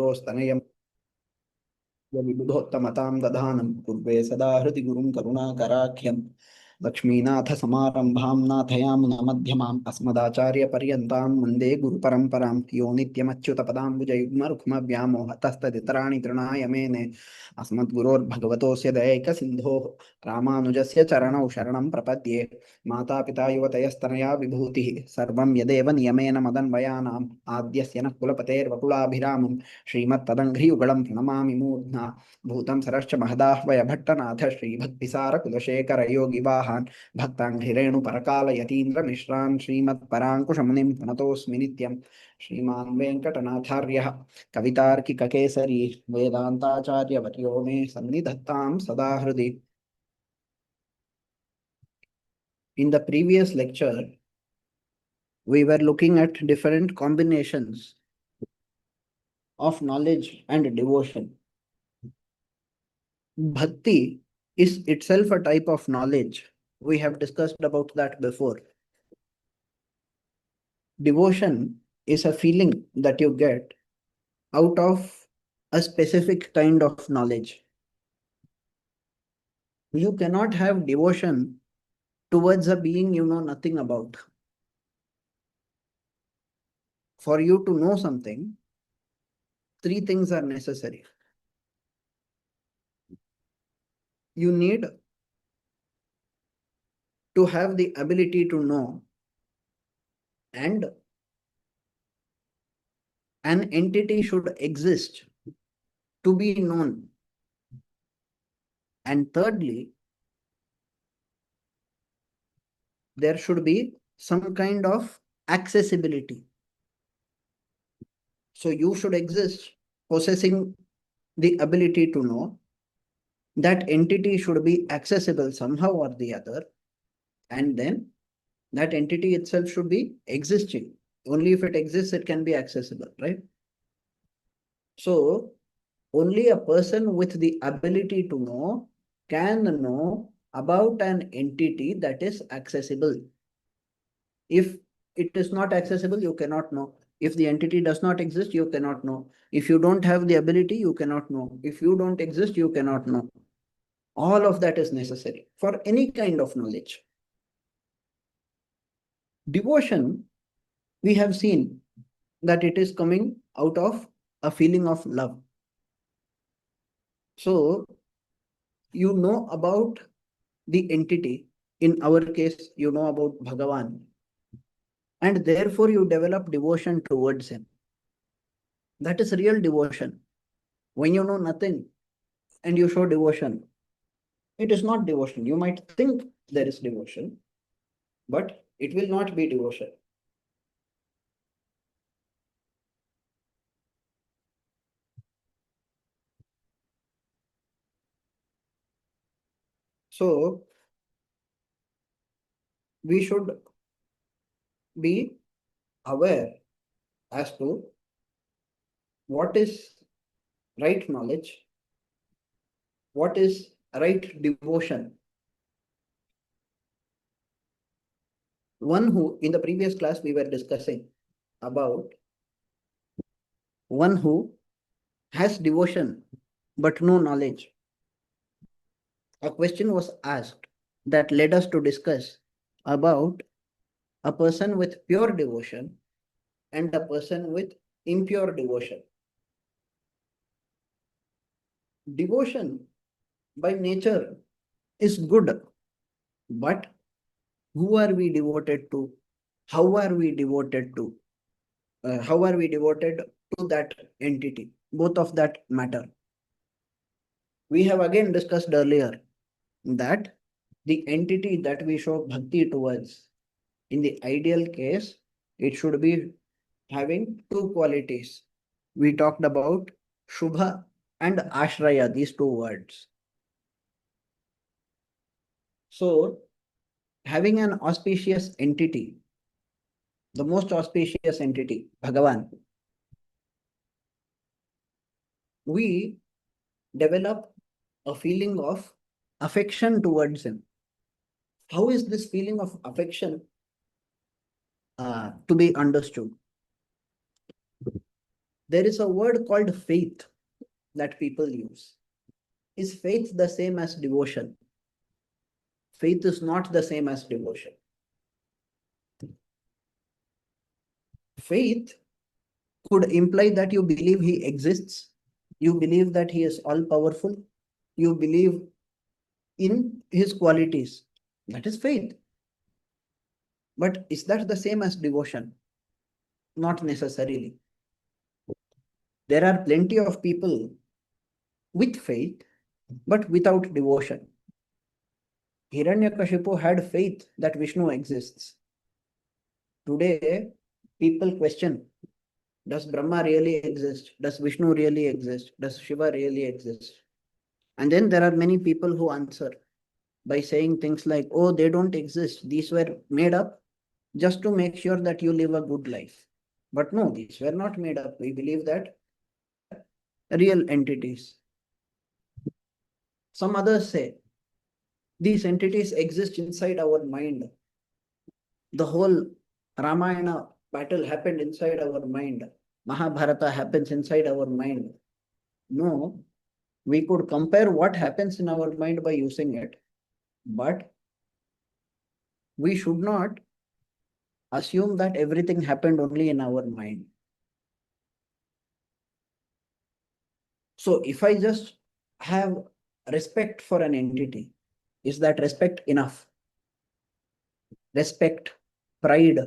गुरोस्तनयम् विबुधोत्तमतां दधानं कुर्वे सदा हृदि गुरुं करुणाकराख्यम् लक्ष्मीनाथसमारम्भां नाथयामुनमध्यमाम् अस्मदाचार्यपर्यन्तां वन्दे गुरुपरम्परां यो नित्यमच्युतपदाम्बुजयुग्मरुक्मव्यामोहतस्तदितराणि तृणाय मेने अस्मद्गुरोर्भगवतोऽस्य दयैकसिन्धोः रामानुजस्य चरणौ शरणं प्रपद्ये मातापिता युवतयस्तनया विभूतिः सर्वं यदेव नियमेन मदन्वयानाम् आद्यस्य नः कुलपतेर्वकुलाभिरामं श्रीमत्तदङ्घ्रियुगलं प्रणमामि मूर्ध्ना भूतं सरश्च महदाह्वय भट्टनाथ श्रीभक्तिसार कुलशेखर योगिवाहान् भक्ताङ्घ्रिरेणुपरकालयतीन्द्रमिश्रान् श्रीमत्पराङ्कुशमुनिं प्रणतोऽस्मि नित्यं श्रीमान् वेङ्कटनाथार्यः कवितार्किककेसरी वेदान्ताचार्यवर्यो मे सन्निधत्तां सदा हृदि. In the previous lecture, we were looking at different combinations of knowledge and devotion. Bhakti is itself a type of knowledge. We have discussed about that before. Devotion is a feeling that you get out of a specific kind of knowledge. You cannot have devotion towards a being you know nothing about. For you to know something, three things are necessary. You need to have the ability to know, and an entity should exist to be known. And thirdly, there should be some kind of accessibility. So you should exist possessing the ability to know. That entity should be accessible somehow or the other. And then that entity itself should be existing. Only if it exists, it can be accessible, right? So only a person with the ability to know can know about an entity that is accessible. If it is not accessible, you cannot know. If the entity does not exist, you cannot know. If you don't have the ability, you cannot know. If you don't exist, you cannot know. All of that is necessary for any kind of knowledge. Devotion, we have seen that it is coming out of a feeling of love. So you know about the entity. In our case, you know about Bhagavan. And therefore you develop devotion towards him. That is real devotion. When you know nothing and you show devotion, it is not devotion. You might think there is devotion, but it will not be devotion. So we should be aware as to what is right knowledge, what is right devotion. One who, in the previous class, we were discussing about one who has devotion but no knowledge. A question was asked that led us to discuss about a person with pure devotion and a person with impure devotion. Devotion by nature is good, but who are we devoted to? How are we devoted to? How are we devoted to that entity? Both of that matter. We have again discussed earlier that the entity that we show bhakti towards, in the ideal case, it should be having two qualities. We talked about Shubha and Ashraya, these two words. So, having an auspicious entity, the most auspicious entity, Bhagavan, we develop a feeling of affection towards him. How is this feeling of affection to be understood? There is a word called faith that people use. Is faith the same as devotion? Faith is not the same as devotion. Faith could imply that you believe he exists, you believe that he is all powerful, you believe in his qualities. That is faith. But is that the same as devotion? Not necessarily. There are plenty of people with faith, but without devotion. Hiranyakashipu had faith that Vishnu exists. Today, people question, does Brahma really exist? Does Vishnu really exist? Does Shiva really exist? And then there are many people who answer by saying things like, oh, they don't exist. These were made up just to make sure that you live a good life. But no, these were not made up. We believe that they are real entities. Some others say these entities exist inside our mind. The whole Ramayana battle happened inside our mind. Mahabharata happens inside our mind. No, we could compare what happens in our mind by using it. But we should not assume that everything happened only in our mind. So if I just have respect for an entity, is that respect enough? Respect, pride,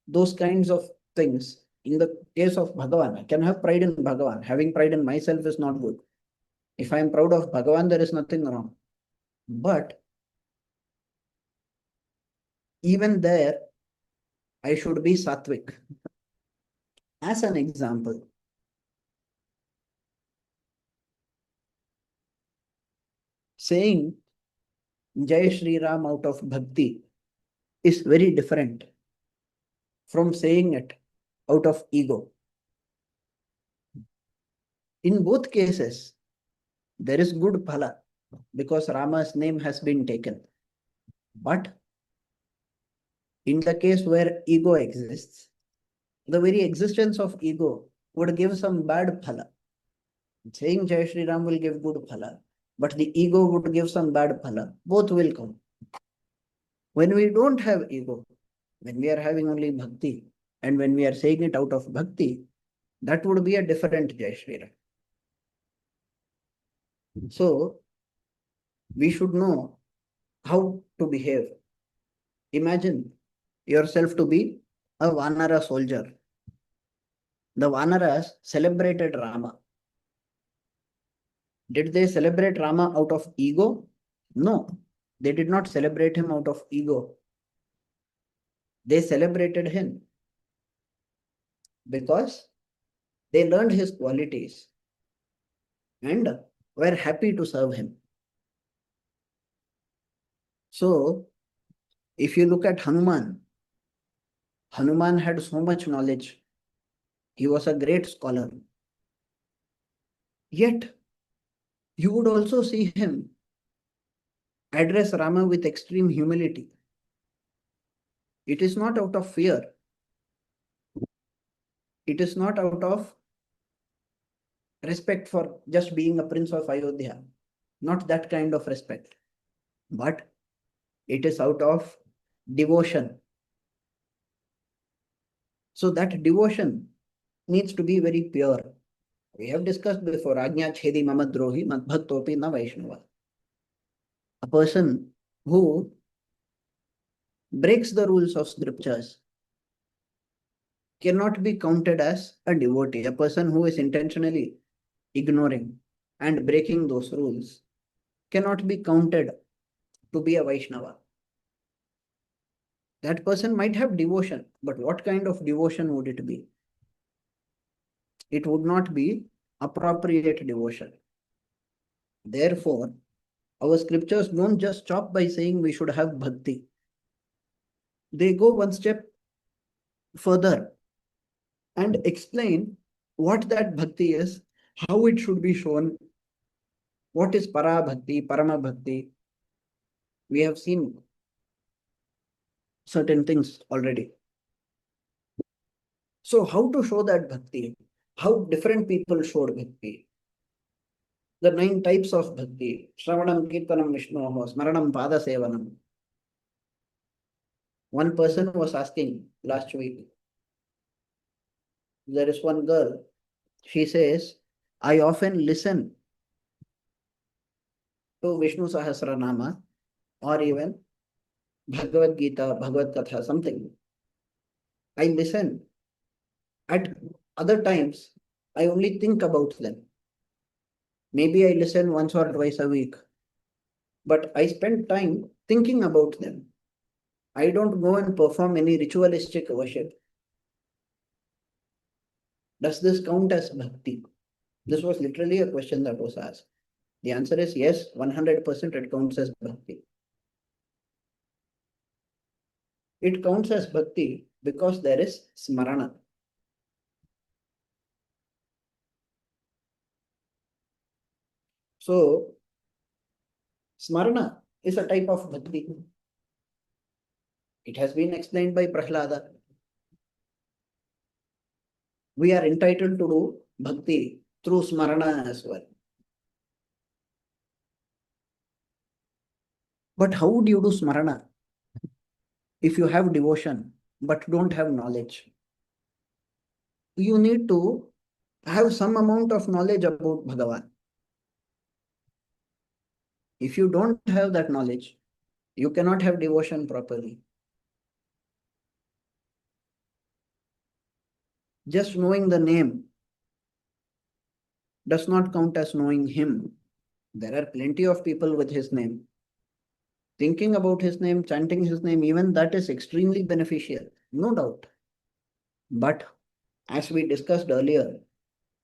those kinds of things. In the case of Bhagavan, I can have pride in Bhagavan. Having pride in myself is not good. If I am proud of Bhagavan, there is nothing wrong. But even there, I should be sattvic. As an example, saying Jai Shri Ram out of bhakti is very different from saying it out of ego. In both cases, there is good phala because Rama's name has been taken. But in the case where ego exists, the very existence of ego would give some bad phala. Saying Jai Shri Ram will give good phala, but the ego would give some bad phala. Both will come. When we don't have ego, when we are having only bhakti, and when we are saying it out of bhakti, that would be a different Jai Shri Ram. So, we should know how to behave. Imagine yourself to be a Vanara soldier. The Vanaras celebrated Rama. Did they celebrate Rama out of ego? No, they did not celebrate him out of ego. They celebrated him because they learned his qualities and were happy to serve him. So, if you look at Hanuman, Hanuman had so much knowledge. He was a great scholar. Yet, you would also see him address Rama with extreme humility. It is not out of fear. It is not out of respect for just being a prince of Ayodhya. Not that kind of respect. But it is out of devotion. So that devotion needs to be very pure. We have discussed before, Ajna Chedi Mama Drohi Madbhaktopi Na Vaishnava. A person who breaks the rules of scriptures cannot be counted as a devotee. A person who is intentionally ignoring and breaking those rules cannot be counted to be a Vaishnava. That person might have devotion, but what kind of devotion would it be? It would not be appropriate devotion. Therefore, our scriptures don't just stop by saying we should have bhakti. They go one step further and explain what that bhakti is, how it should be shown, what is para bhakti, parama bhakti. We have seen certain things already. So how to show that bhakti? how different people showed bhakti. The 9 types of bhakti. Shravanam, Kirtanam, Vishnoho, Smaranam, Pada Sevanam. One person was asking last week, there is one girl, she says, I often listen to Vishnu Sahasranama or even Bhagavad Gita, Bhagavad Katha, something. I listen. At other times, I only think about them. Maybe I listen once or twice a week, but I spend time thinking about them. I don't go and perform any ritualistic worship. Does this count as bhakti? This was literally a question that was asked. The answer is yes, 100% it counts as bhakti. It counts as bhakti because there is smarana. So, smarana is a type of bhakti. It has been explained by Prahlada. We are entitled to do bhakti through smarana as well. But how would you do smarana if you have devotion but don't have knowledge? You need to have some amount of knowledge about Bhagavan. If you don't have that knowledge, you cannot have devotion properly. Just knowing the name does not count as knowing him. There are plenty of people with his name. Thinking about his name, chanting his name, even that is extremely beneficial, no doubt. But as we discussed earlier,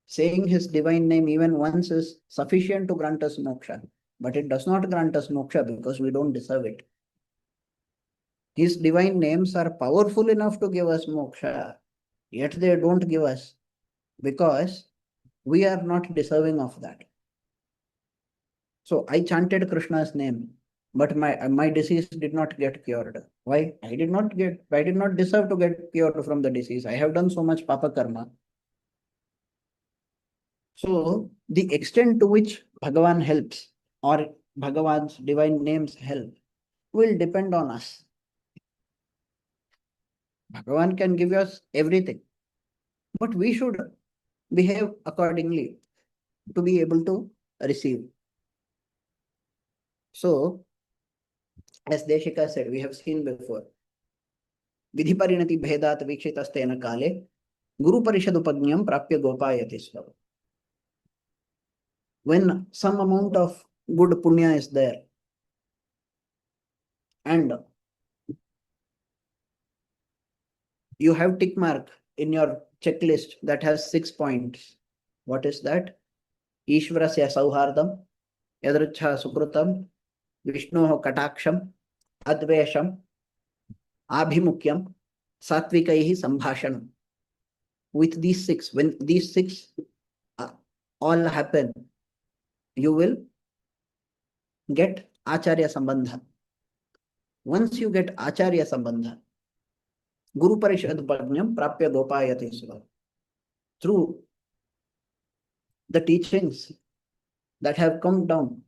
saying his divine name even once is sufficient to grant us moksha, but it does not grant us moksha because we don't deserve it. His divine names are powerful enough to give us moksha, yet they don't give us because we are not deserving of that. So I chanted Krishna's name, but my disease did not get cured. Why? I did not deserve to get cured from the disease. I have done so much papa karma. So the extent to which Bhagavan helps or Bhagavan's divine names help will depend on us. Bhagavan can give us everything, but we should behave accordingly to be able to receive. So, as Deshika said, we have seen before, Vidhi parinati bhedat vikshitastena kale, Guru parishadupagnyam prapya gopayati svav. When some amount of good punya is there, and you have tick mark in your checklist that has 6 points. What is that? Ishvarasya sauhardam, yadricha sukrutam, Vishnoho kataksham, advesham, abhimukyam, satvikaihi sambhashanam. With these 6, when these 6 all happen, you will get Acharya Sambandha. Once you get Acharya Sambandha, Guru Parishadupagnyam Prapya Gopayati Sva. Through the teachings that have come down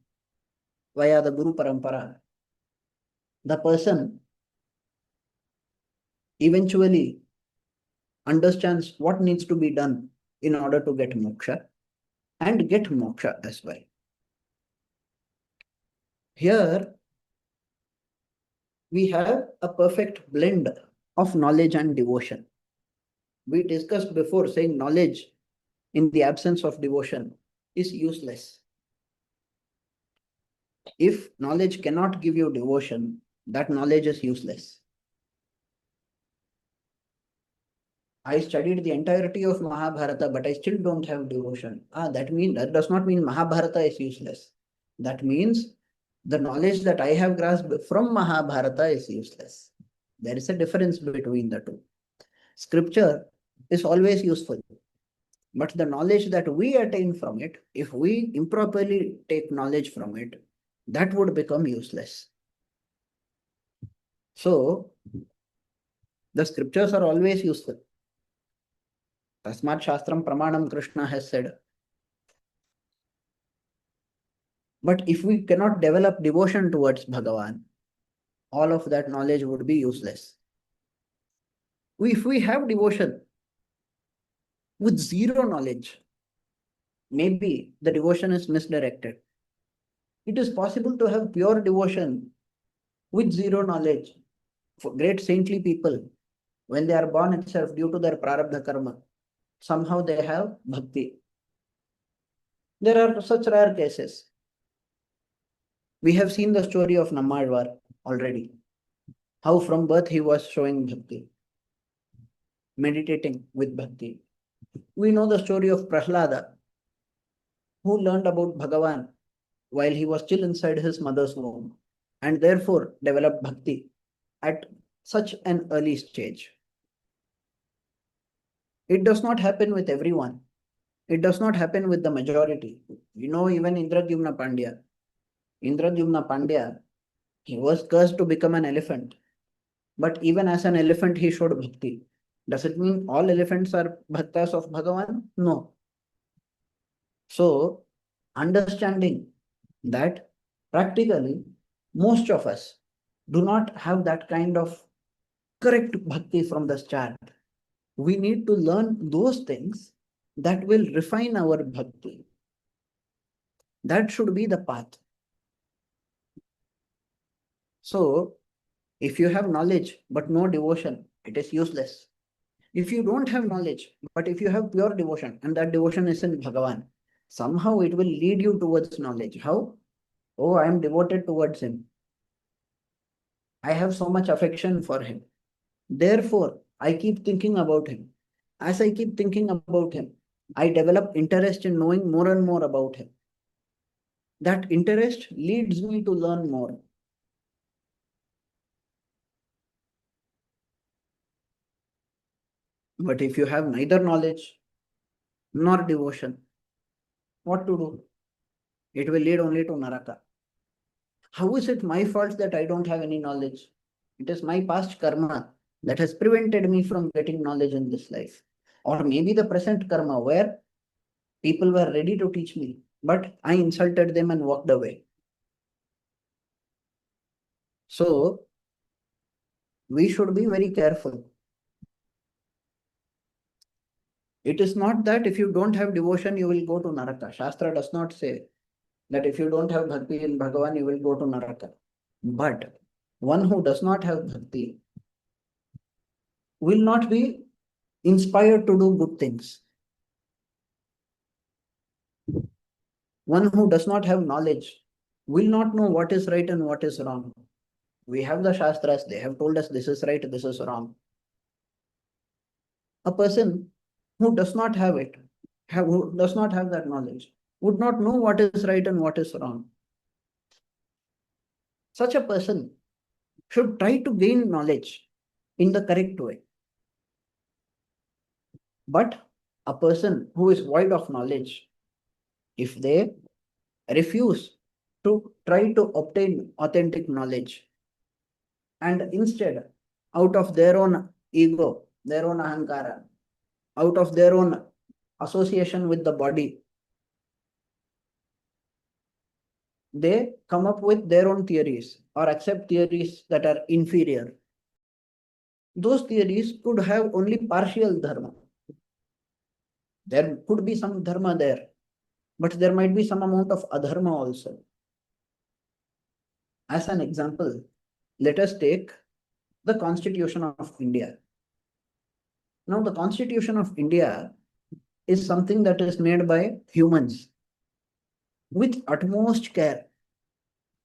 via the Guru Parampara, the person eventually understands what needs to be done in order to get moksha and get moksha as well. Here, we have a perfect blend of knowledge and devotion. We discussed before saying knowledge in the absence of devotion is useless. If knowledge cannot give you devotion, that knowledge is useless. I studied the entirety of Mahabharata, but I still don't have devotion. That does not mean Mahabharata is useless. That means the knowledge that I have grasped from Mahabharata is useless. There is a difference between the two. Scripture is always useful, but the knowledge that we attain from it, if we improperly take knowledge from it, that would become useless. So, the scriptures are always useful. Tasmat Shastram Pramanam, Krishna has said. But if we cannot develop devotion towards Bhagavan, all of that knowledge would be useless. If we have devotion with zero knowledge, maybe the devotion is misdirected. It is possible to have pure devotion with zero knowledge. For great saintly people, when they are born itself due to their prarabdha karma, somehow they have bhakti. There are such rare cases. We have seen the story of Nammalvar already. How from birth he was showing bhakti, meditating with bhakti. We know the story of Prahlada, who learned about Bhagavan while he was still inside his mother's womb and therefore developed bhakti at such an early stage. It does not happen with everyone. It does not happen with the majority. You know, even Indradyumna Pandya. Indradyumna Pandya, he was cursed to become an elephant. But even as an elephant, he showed bhakti. Does it mean all elephants are bhaktas of Bhagavan? No. So, understanding that practically most of us do not have that kind of correct bhakti from the start. We need to learn those things that will refine our bhakti. That should be the path. So, if you have knowledge but no devotion, it is useless. If you don't have knowledge, but if you have pure devotion, and that devotion is in Bhagavan, somehow it will lead you towards knowledge. How? Oh, I am devoted towards him. I have so much affection for him. Therefore, I keep thinking about him. As I keep thinking about him, I develop interest in knowing more and more about him. That interest leads me to learn more. But if you have neither knowledge nor devotion, what to do? It will lead only to Naraka. How is it my fault that I don't have any knowledge? It is my past karma that has prevented me from getting knowledge in this life. Or maybe the present karma where people were ready to teach me, but I insulted them and walked away. So, we should be very careful. It is not that if you don't have devotion, you will go to Naraka. Shastra does not say that if you don't have bhakti in Bhagavan, you will go to Naraka. But one who does not have bhakti will not be inspired to do good things. One who does not have knowledge will not know what is right and what is wrong. We have the Shastras, they have told us this is right, this is wrong. A person who does not have it, who does not have that knowledge, would not know what is right and what is wrong. Such a person should try to gain knowledge in the correct way. But a person who is void of knowledge, if they refuse to try to obtain authentic knowledge and instead, out of their own ego, their own ahankara, out of their own association with the body, they come up with their own theories or accept theories that are inferior. Those theories could have only partial dharma. There could be some dharma there, but there might be some amount of adharma also. As an example, let us take the Constitution of India. Now, the Constitution of India is something that is made by humans with utmost care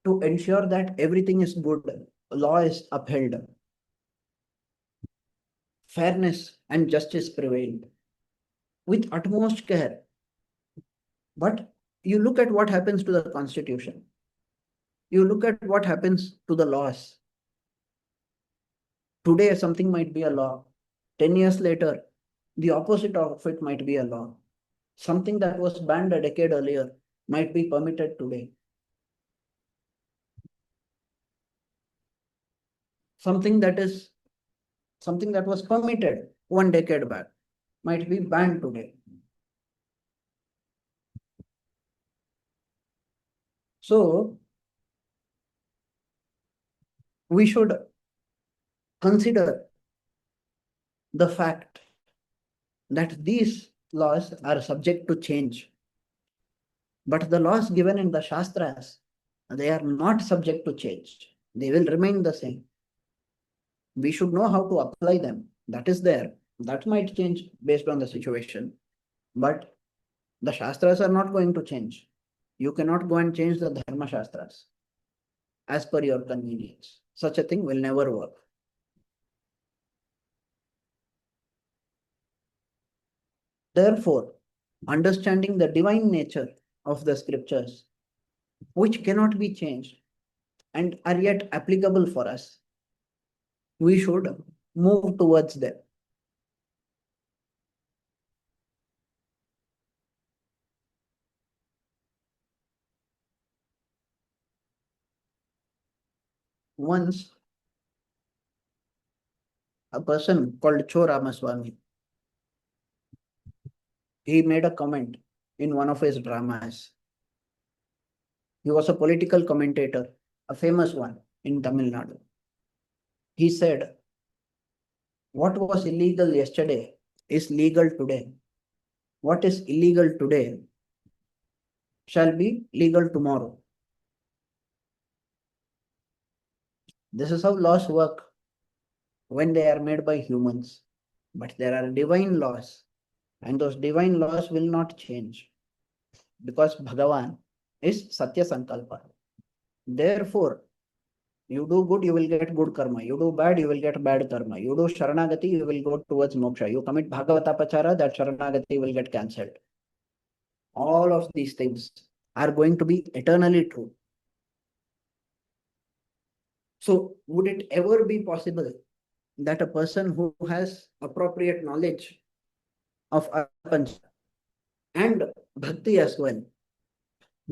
to ensure that everything is good, law is upheld, fairness and justice prevailed with utmost care. But you look at what happens to the Constitution. You look at what happens to the laws. Today, something might be a law. 10 years later, the opposite of it might be a law. Something that was banned a decade earlier might be permitted today. Something that was permitted one decade back might be banned today. So we should consider the fact that these laws are subject to change. But the laws given in the Shastras, they are not subject to change. They will remain the same. We should know how to apply them. That is there. That might change based on the situation. But the Shastras are not going to change. You cannot go and change the Dharma Shastras as per your convenience. Such a thing will never work. Therefore, understanding the divine nature of the scriptures, which cannot be changed and are yet applicable for us, we should move towards them. Once, a person called Cho Ramaswamy, he made a comment in one of his dramas. He was a political commentator, a famous one in Tamil Nadu. He said, what was illegal yesterday is legal today. What is illegal today shall be legal tomorrow. This is how laws work when they are made by humans. But there are divine laws, and those divine laws will not change because Bhagavan is Satya Sankalpa. Therefore, you do good, you will get good karma. You do bad, you will get bad karma. You do Sharanagati, you will go towards moksha. You commit Bhagavatapachara, that Sharanagati will get cancelled. All of these things are going to be eternally true. So, would it ever be possible that a person who has appropriate knowledge of Arpancha and Bhakti as well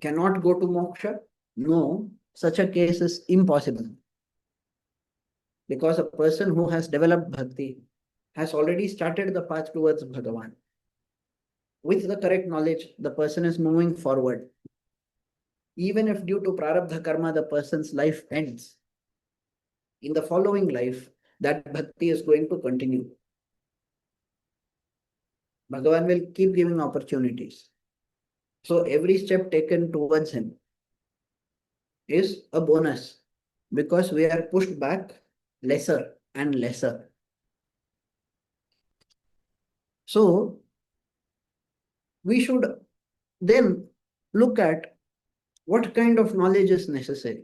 cannot go to moksha? No, such a case is impossible. Because a person who has developed Bhakti has already started the path towards Bhagavan. With the correct knowledge, the person is moving forward. Even if due to prarabdha karma, the person's life ends, in the following life, that bhakti is going to continue. Bhagavan will keep giving opportunities. So every step taken towards him is a bonus because we are pushed back lesser and lesser. So we should then look at what kind of knowledge is necessary.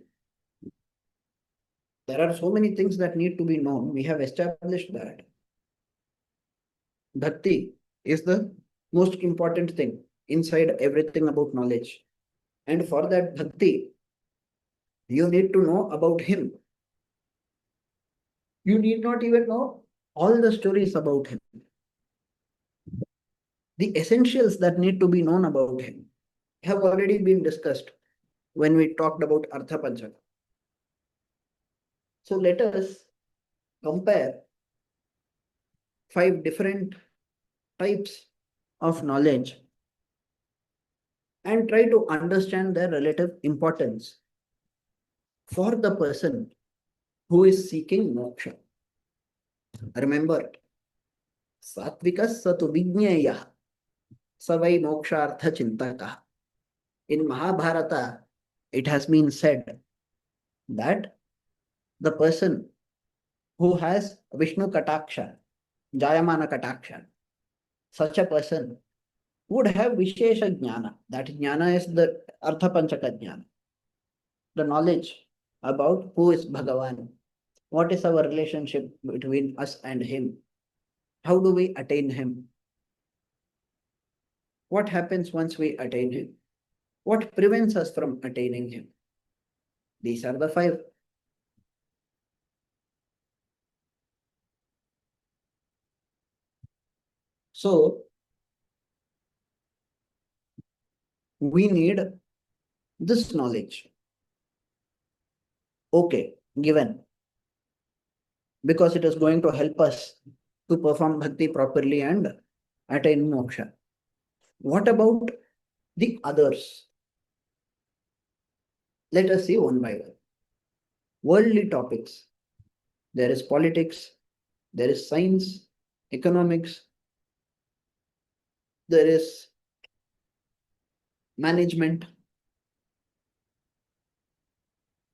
There are so many things that need to be known. We have established that bhakti is the most important thing inside everything about knowledge. And for that bhakti, you need to know about him. You need not even know all the stories about him. The essentials that need to be known about him have already been discussed when we talked about Artha Panchaka. So let us compare 5 different types of knowledge and try to understand their relative importance for the person who is seeking moksha. Remember, Satvikas Satu Vijnaya Savai Mokshartha Chintaka. In Mahabharata, it has been said that the person who has Vishnu Kataksha, Jayamana Kataksha, such a person would have Vishesha Jnana. That Jnana is the Artha Panchaka Jnana, the knowledge about who is Bhagavan, what is our relationship between us and him, how do we attain him, what happens once we attain him, what prevents us from attaining him. These are the 5. So, we need this knowledge. Okay, given. Because it is going to help us to perform bhakti properly and attain moksha. What about the others? Let us see one by one. Worldly topics. There is politics, there is science, economics, there is management.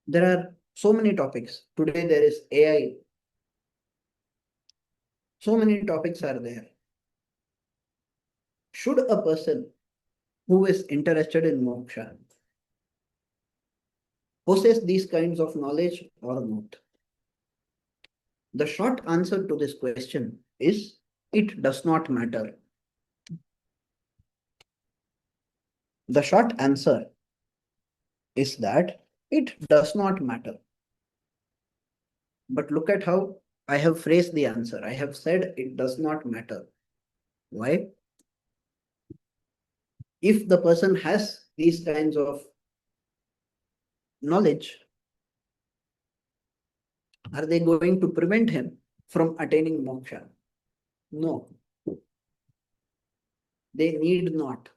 There are so many topics. Today there is AI. So many topics are there. Should a person who is interested in moksha possess these kinds of knowledge or not? The short answer to this question is it does not matter. The short answer is that it does not matter. But look at how I have phrased the answer. I have said it does not matter. Why? If the person has these kinds of knowledge, are they going to prevent him from attaining moksha? No, they need not.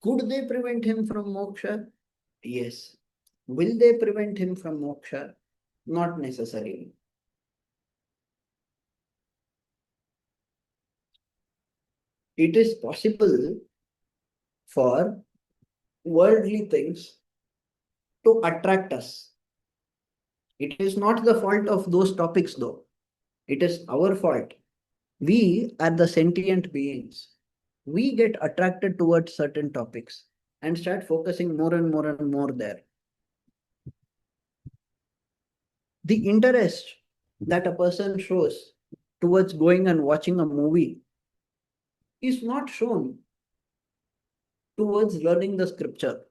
Could they prevent him from moksha? Yes. Will they prevent him from moksha? Not necessarily. It is possible for worldly things to attract us. It is not the fault of those topics, though. It is our fault. We are the sentient beings. We get attracted towards certain topics and start focusing more and more and more there. The interest that a person shows towards going and watching a movie is not shown towards learning the scripture.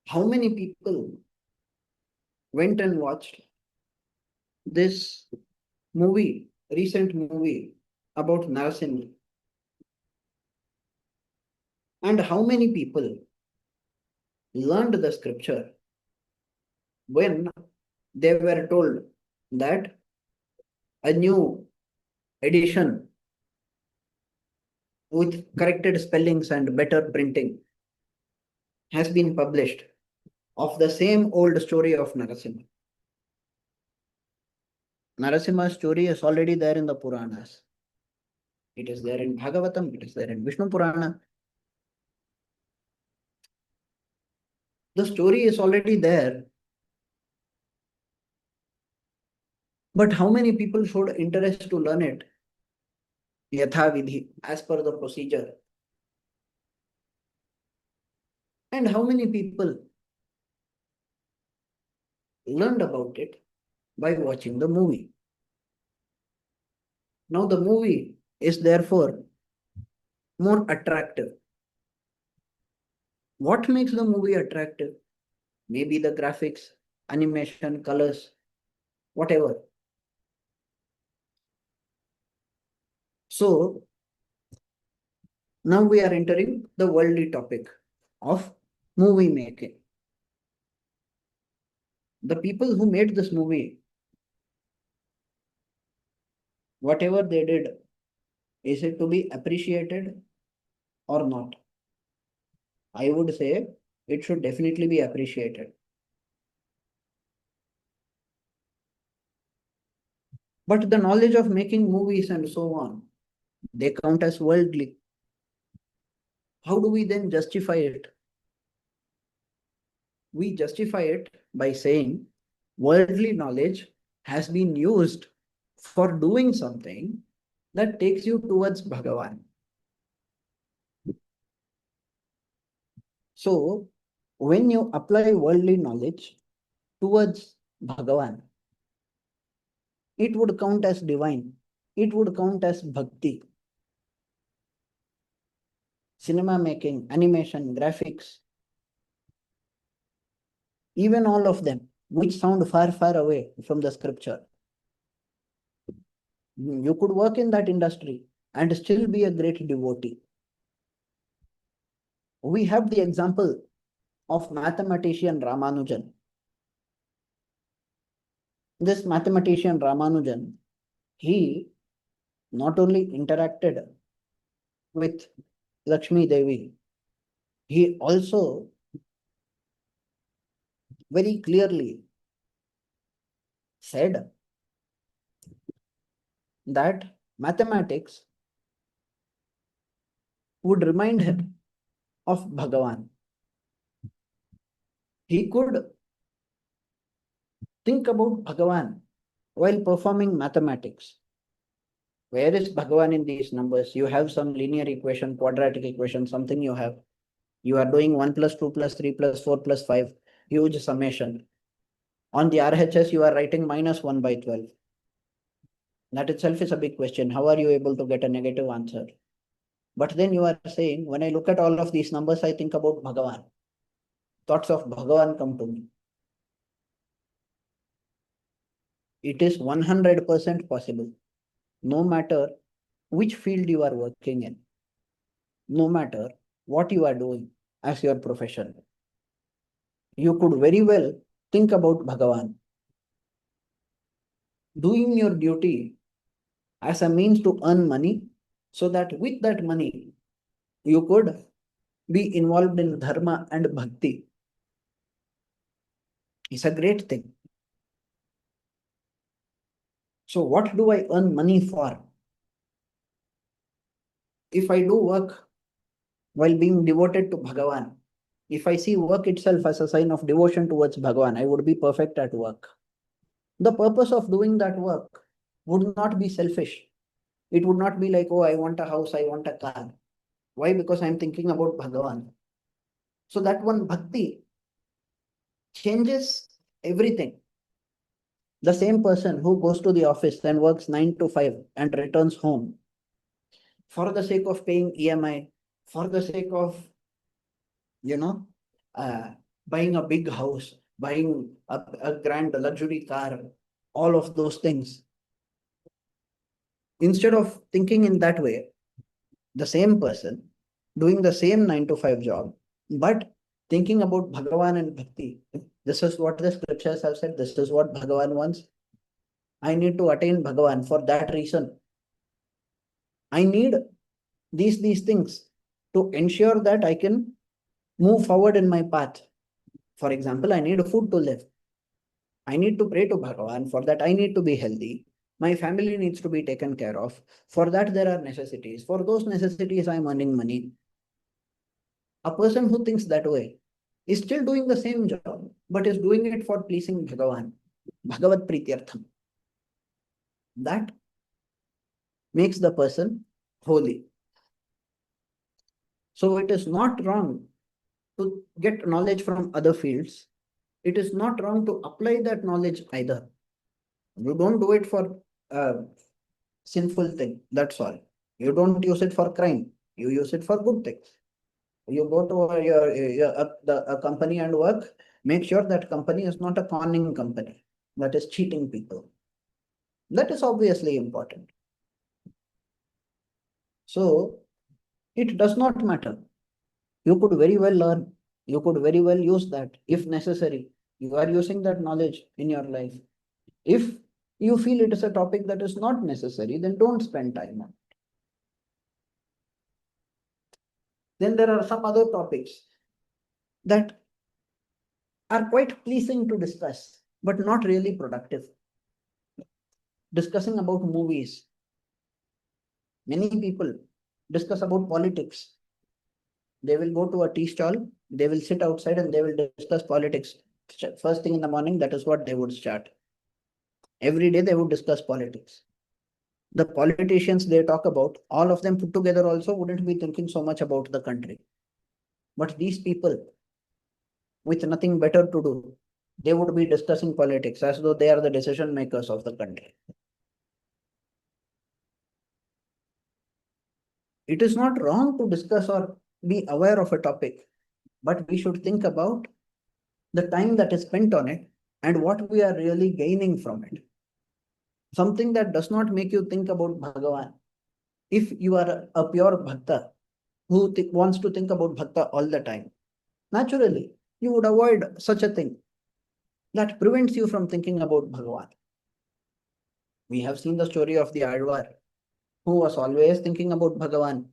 How many people went and watched this recent movie about Narasimha? And how many people learned the scripture when they were told that a new edition with corrected spellings and better printing has been published of the same old story of Narasimha? Narasimha's story is already there in the Puranas. It is there in Bhagavatam, it is there in Vishnu Purana. The story is already there. But how many people showed interest to learn it? Yatha vidhi, as per the procedure. And how many people learned about it by watching the movie? Now the movie is therefore more attractive. What makes the movie attractive? Maybe the graphics, animation, colors, whatever. So now we are entering the worldly topic of movie making. The people who made this movie, whatever they did, is it to be appreciated or not? I would say it should definitely be appreciated. But the knowledge of making movies and so on, they count as worldly. How do we then justify it? We justify it by saying worldly knowledge has been used for doing something that takes you towards Bhagavan. So, when you apply worldly knowledge towards Bhagavan, it would count as divine. It would count as bhakti. Cinema making, animation, graphics, even all of them, which sound far, far away from the scripture. You could work in that industry and still be a great devotee. We have the example of mathematician Ramanujan. This mathematician Ramanujan he not only interacted with Lakshmi Devi, he also very clearly said that mathematics would remind him of Bhagavan. He could think about Bhagavan while performing mathematics. Where is Bhagavan in these numbers? You have some linear equation, quadratic equation, something you have. You are doing 1 plus 2 plus 3 plus 4 plus 5, huge summation. On the RHS, you are writing minus 1 by 12. That itself is a big question. How are you able to get a negative answer? But then you are saying, when I look at all of these numbers, I think about Bhagavan. Thoughts of Bhagavan come to me. It is 100% possible, no matter which field you are working in, no matter what you are doing as your profession. You could very well think about Bhagavan. Doing your duty as a means to earn money, so that with that money, you could be involved in dharma and bhakti. It's a great thing. So what do I earn money for? If I do work while being devoted to Bhagavan, if I see work itself as a sign of devotion towards Bhagavan, I would be perfect at work. The purpose of doing that work would not be selfish. It would not be like, oh, I want a house, I want a car. Why? Because I'm thinking about Bhagavan. So that one bhakti changes everything. The same person who goes to the office and works 9 to 5 and returns home for the sake of paying EMI, for the sake of, you know, uh, buying a big house, buying a grand luxury car, all of those things. Instead of thinking in that way, the same person doing the same 9 to 5 job, but thinking about Bhagavan and Bhakti. This is what the scriptures have said. This is what Bhagavan wants. I need to attain Bhagavan. For that reason, I need these things to ensure that I can move forward in my path. For example, I need food to live. I need to pray to Bhagavan. For that, I need to be healthy. My family needs to be taken care of. For that, there are necessities. For those necessities, I am earning money. A person who thinks that way is still doing the same job, but is doing it for pleasing Bhagavan. Bhagavad Prityartham. That makes the person holy. So it is not wrong to get knowledge from other fields. It is not wrong to apply that knowledge either. You don't do it for a sinful thing. That's all. You don't use it for crime. You use it for good things. You go to a company and work. Make sure that company is not a conning company that is cheating people. That is obviously important. So it does not matter. You could very well learn. You could very well use that if necessary. You are using that knowledge in your life. If you feel it is a topic that is not necessary, then don't spend time on it. Then there are some other topics that are quite pleasing to discuss, but not really productive. Discussing about movies. Many people discuss about politics. They will go to a tea stall, they will sit outside and they will discuss politics. First thing in the morning, that is what they would start. Every day they would discuss politics. The politicians they talk about, all of them put together also wouldn't be thinking so much about the country. But these people, with nothing better to do, they would be discussing politics as though they are the decision makers of the country. It is not wrong to discuss or be aware of a topic, but we should think about the time that is spent on it and what we are really gaining from it. Something that does not make you think about Bhagavan. If you are a pure bhakta who wants to think about bhakta all the time, naturally, you would avoid such a thing that prevents you from thinking about Bhagavan. We have seen the story of the Alvar, who was always thinking about Bhagavan,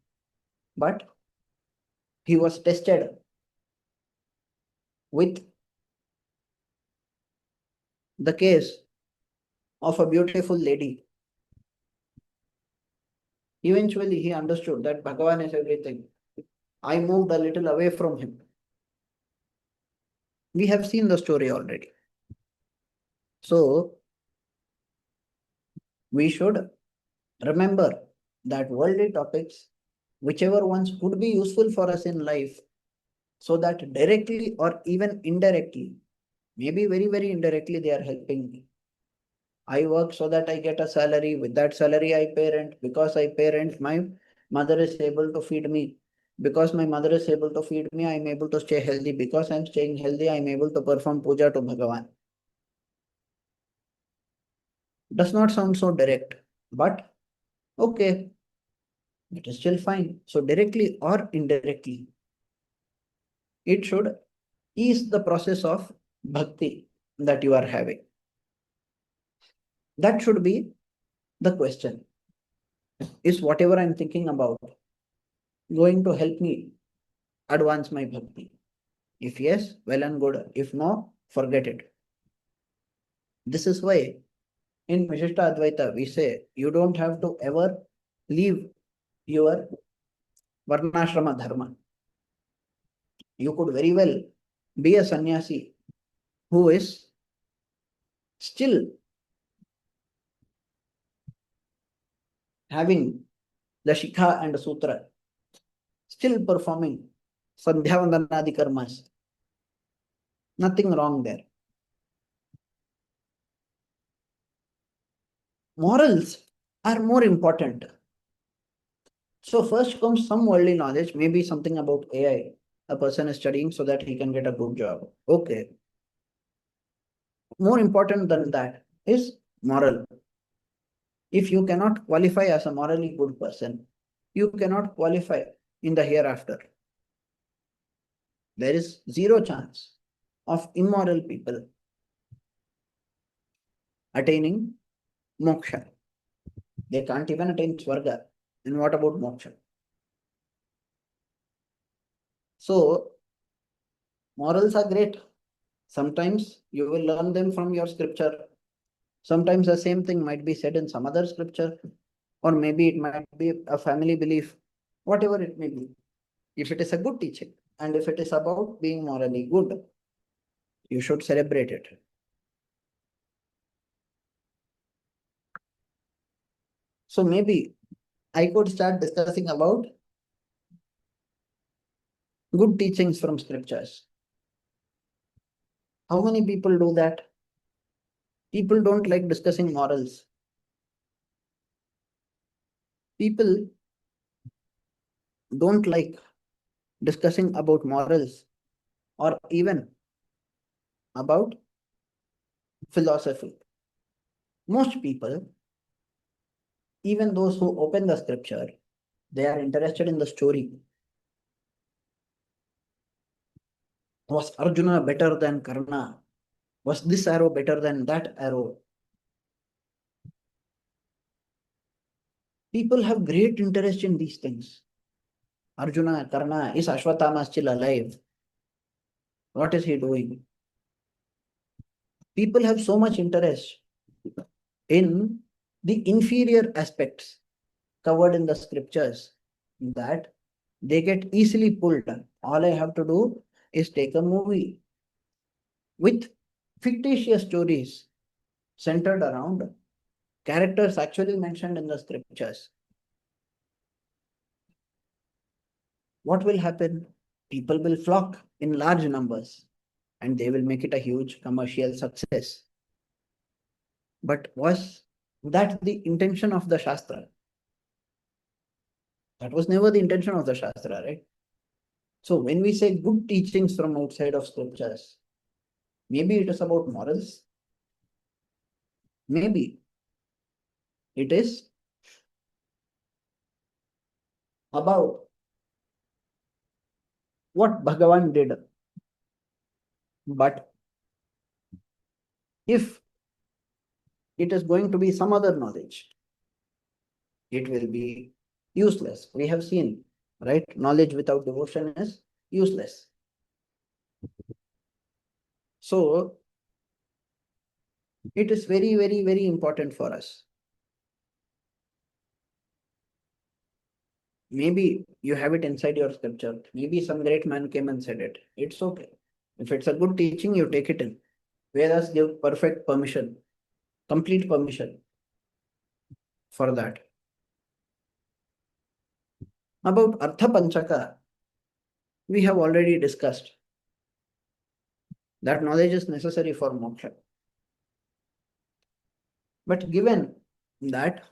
but he was tested with the case of a beautiful lady. Eventually, he understood that Bhagavan is everything. I moved a little away from him. We have seen the story already. So, we should remember that worldly topics, whichever ones could be useful for us in life, so that directly or even indirectly, maybe very, very indirectly, they are helping me. I work so that I get a salary. With that salary, I pay rent. Because I pay rent, my mother is able to feed me. Because my mother is able to feed me, I am able to stay healthy. Because I am staying healthy, I am able to perform puja to Bhagavan. Does not sound so direct, but okay, it is still fine. So directly or indirectly, it should ease the process of bhakti that you are having. That should be the question. Is whatever I'm thinking about going to help me advance my bhakti? If yes, well and good. If no, forget it. This is why in Vishishtadvaita we say you don't have to ever leave your varnashrama dharma. You could very well be a sannyasi who is still having the shikha and sutra, still performing sandhya vandanadi karmas. Nothing wrong there. Morals are more important. So first comes some worldly knowledge, maybe something about AI. A person is studying so that he can get a good job. Okay. More important than that is moral. If you cannot qualify as a morally good person, you cannot qualify in the hereafter. There is zero chance of immoral people attaining moksha. They can't even attain swarga. And what about moksha? So, morals are great. Sometimes you will learn them from your scripture. Sometimes the same thing might be said in some other scripture, or maybe it might be a family belief, whatever it may be. If it is a good teaching, and if it is about being morally good, you should celebrate it. So maybe I could start discussing about good teachings from scriptures. How many people do that? People don't like discussing morals. People don't like discussing about morals or even about philosophy. Most people, even those who open the scripture, they are interested in the story. Was Arjuna better than Karna? Was this arrow better than that arrow? People have great interest in these things. Arjuna, Karna, is Ashwatthama still alive? What is he doing? People have so much interest in the inferior aspects covered in the scriptures that they get easily pulled. All I have to do is take a movie with fictitious stories centered around characters actually mentioned in the scriptures. What will happen? People will flock in large numbers and they will make it a huge commercial success. But was that the intention of the Shastra? That was never the intention of the Shastra, right? So when we say good teachings from outside of scriptures, maybe it is about morals, maybe it is about what Bhagavan did. But if it is going to be some other knowledge. It will be useless. We have seen, right? Knowledge without devotion is useless. So it is very, very, very important for us. Maybe you have it inside your scripture. Maybe some great man came and said it. It's okay. If it's a good teaching, you take it in. Vedas give perfect permission, complete permission for that. About Artha Panchaka, we have already discussed that knowledge is necessary for moksha. But given that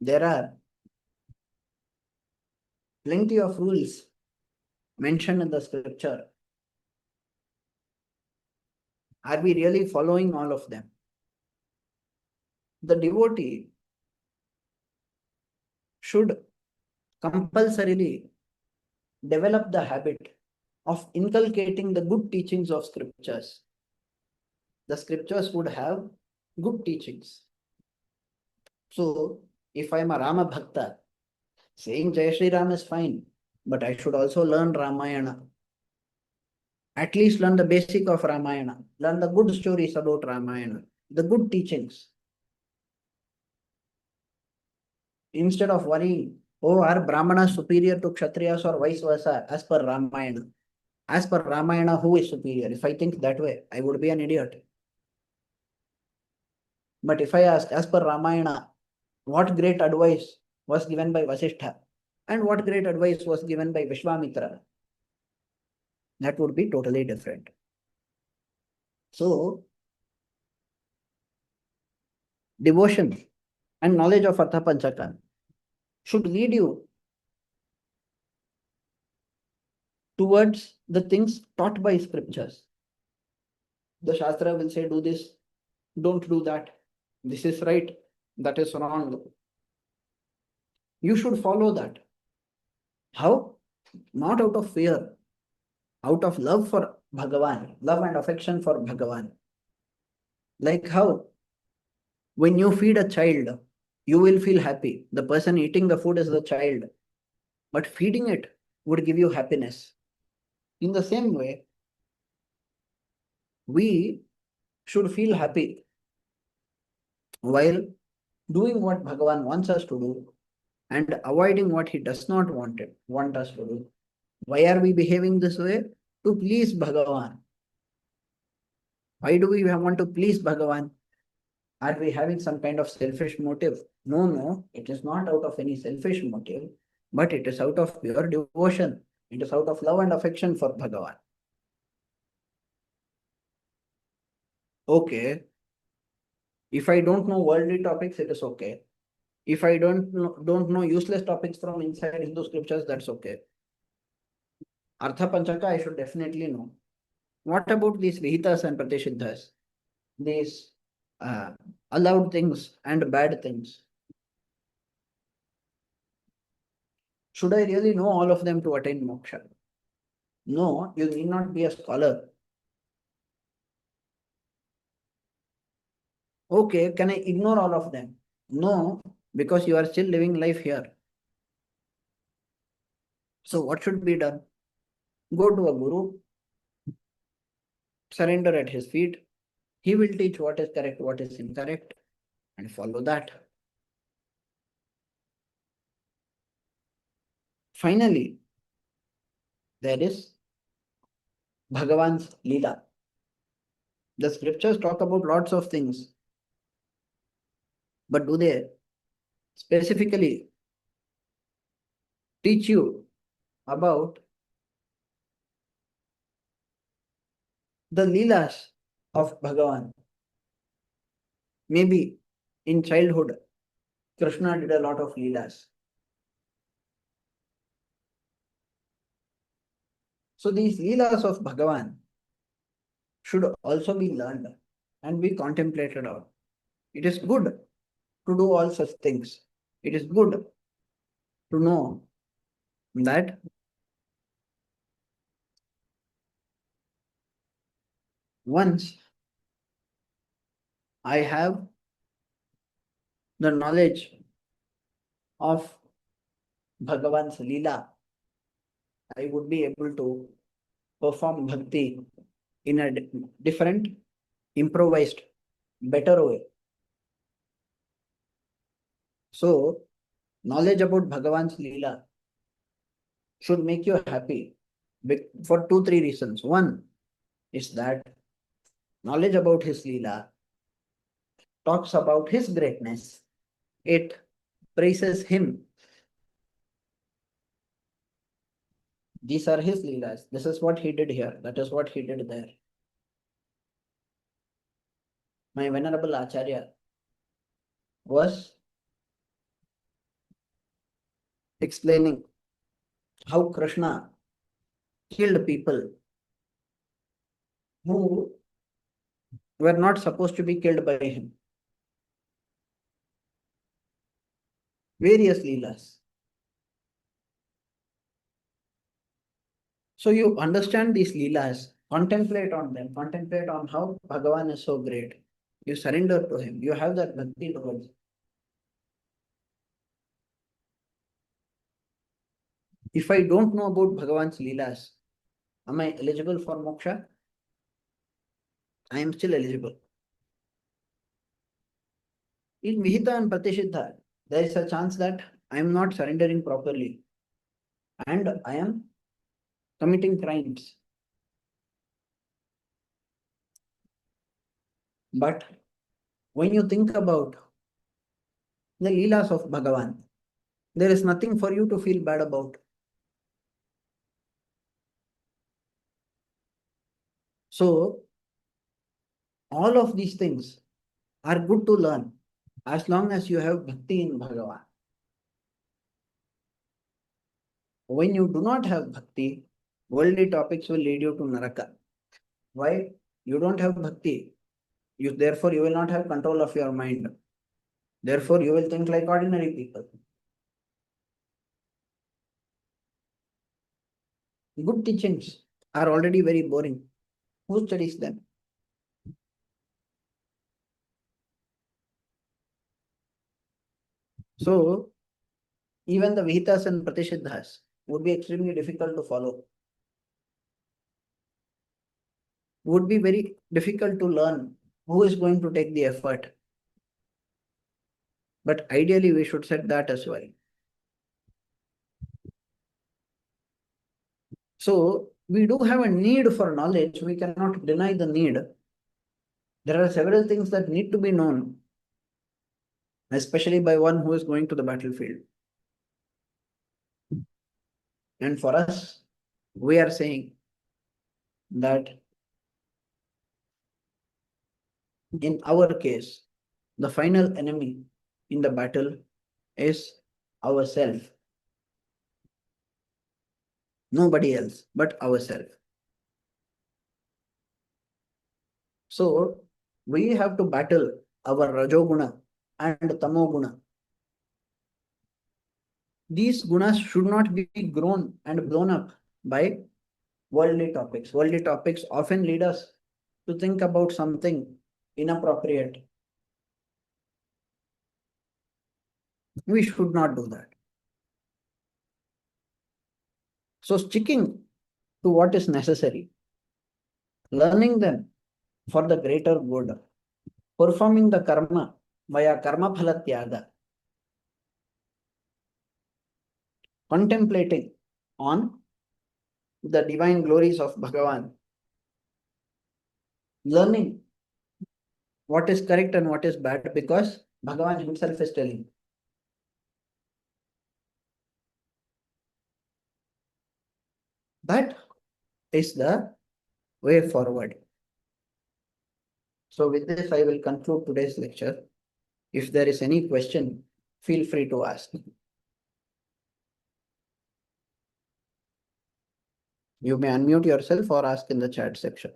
there are plenty of rules mentioned in the scripture, are we really following all of them? The devotee should compulsorily develop the habit of inculcating the good teachings of scriptures. The scriptures would have good teachings. So, if I am a Rama Bhakta, saying Jai Shri Ram is fine, but I should also learn Ramayana. At least learn the basic of Ramayana. Learn the good stories about Ramayana, the good teachings. Instead of worrying, oh, are Brahmanas superior to Kshatriyas or vice versa, as per Ramayana? As per Ramayana, who is superior? If I think that way, I would be an idiot. But if I ask, as per Ramayana, what great advice was given by Vasishtha and what great advice was given by Vishwamitra, that would be totally different. So, devotion and knowledge of Artha Panchaka should lead you towards the things taught by scriptures. The Shastra will say, do this, don't do that. This is right, that is wrong. You should follow that. How? Not out of fear, out of love for Bhagavan, love and affection for Bhagavan. Like how? When you feed a child, you will feel happy. The person eating the food is the child, but feeding it would give you happiness. In the same way, we should feel happy while doing what Bhagavan wants us to do and avoiding what he does not want us to do. Why are we behaving this way? To please Bhagavan. Why do we want to please Bhagavan? Are we having some kind of selfish motive? No, no, it is not out of any selfish motive, but it is out of pure devotion. It is out of love and affection for Bhagavan. Okay. If I don't know worldly topics, it is okay. If I don't know useless topics from inside Hindu scriptures, that's okay. Artha Panchaka, I should definitely know. What about these Vihitas and Pratishiddhas? These allowed things and bad things. Should I really know all of them to attain moksha? No, you need not be a scholar. Okay, can I ignore all of them? No, because you are still living life here. So what should be done? Go to a guru, surrender at his feet. He will teach what is correct, what is incorrect, and follow that. Finally, there is Bhagavan's Leela. The scriptures talk about lots of things, but do they specifically teach you about the Leelas of Bhagavan? Maybe in childhood, Krishna did a lot of Leelas. So these Leelas of Bhagavan should also be learned and be contemplated on. It is good to do all such things. It is good to know that Once I have the knowledge of Bhagavan's Leela, I would be able to perform bhakti in a different, improvised, better way. So, knowledge about Bhagavan's Leela should make you happy for two, three reasons. One is that knowledge about his Leela talks about his greatness, it praises him. These are his Leelas. This is what he did here. That is what he did there. My Venerable Acharya was explaining how Krishna killed people who were not supposed to be killed by him. Various Leelas. So you understand these Leelas, contemplate on them, contemplate on how Bhagavan is so great. You surrender to him. You have that bhakti towards him. If I don't know about Bhagavan's Leelas, am I eligible for moksha? I am still eligible. In Vihita and Pratishiddha, there is a chance that I am not surrendering properly and I am committing crimes. But when you think about the Leelas of Bhagavan, there is nothing for you to feel bad about. So, all of these things are good to learn as long as you have bhakti in Bhagavan. When you do not have bhakti, worldly topics will lead you to Naraka. Why? You don't have bhakti. Therefore, you will not have control of your mind. Therefore, you will think like ordinary people. Good teachings are already very boring. Who studies them? So, even the Vihitas and Pratishiddhas would be extremely difficult to follow. Would be very difficult to learn. Who is going to take the effort? But ideally, we should set that as well. So, we do have a need for knowledge. We cannot deny the need. There are several things that need to be known, especially by one who is going to the battlefield. And for us, we are saying that in our case, the final enemy in the battle is ourself. Nobody else but ourself. So we have to battle our Rajoguna and Tamoguna. These gunas should not be grown and blown up by worldly topics. Worldly topics often lead us to think about something inappropriate. We should not do that. So sticking to what is necessary, learning them for the greater good, performing the karma via karma phala tyaga, contemplating on the divine glories of Bhagavan, learning what is correct and what is bad because Bhagavan himself is telling. That is the way forward. So with this, I will conclude today's lecture. If there is any question, feel free to ask. You may unmute yourself or ask in the chat section.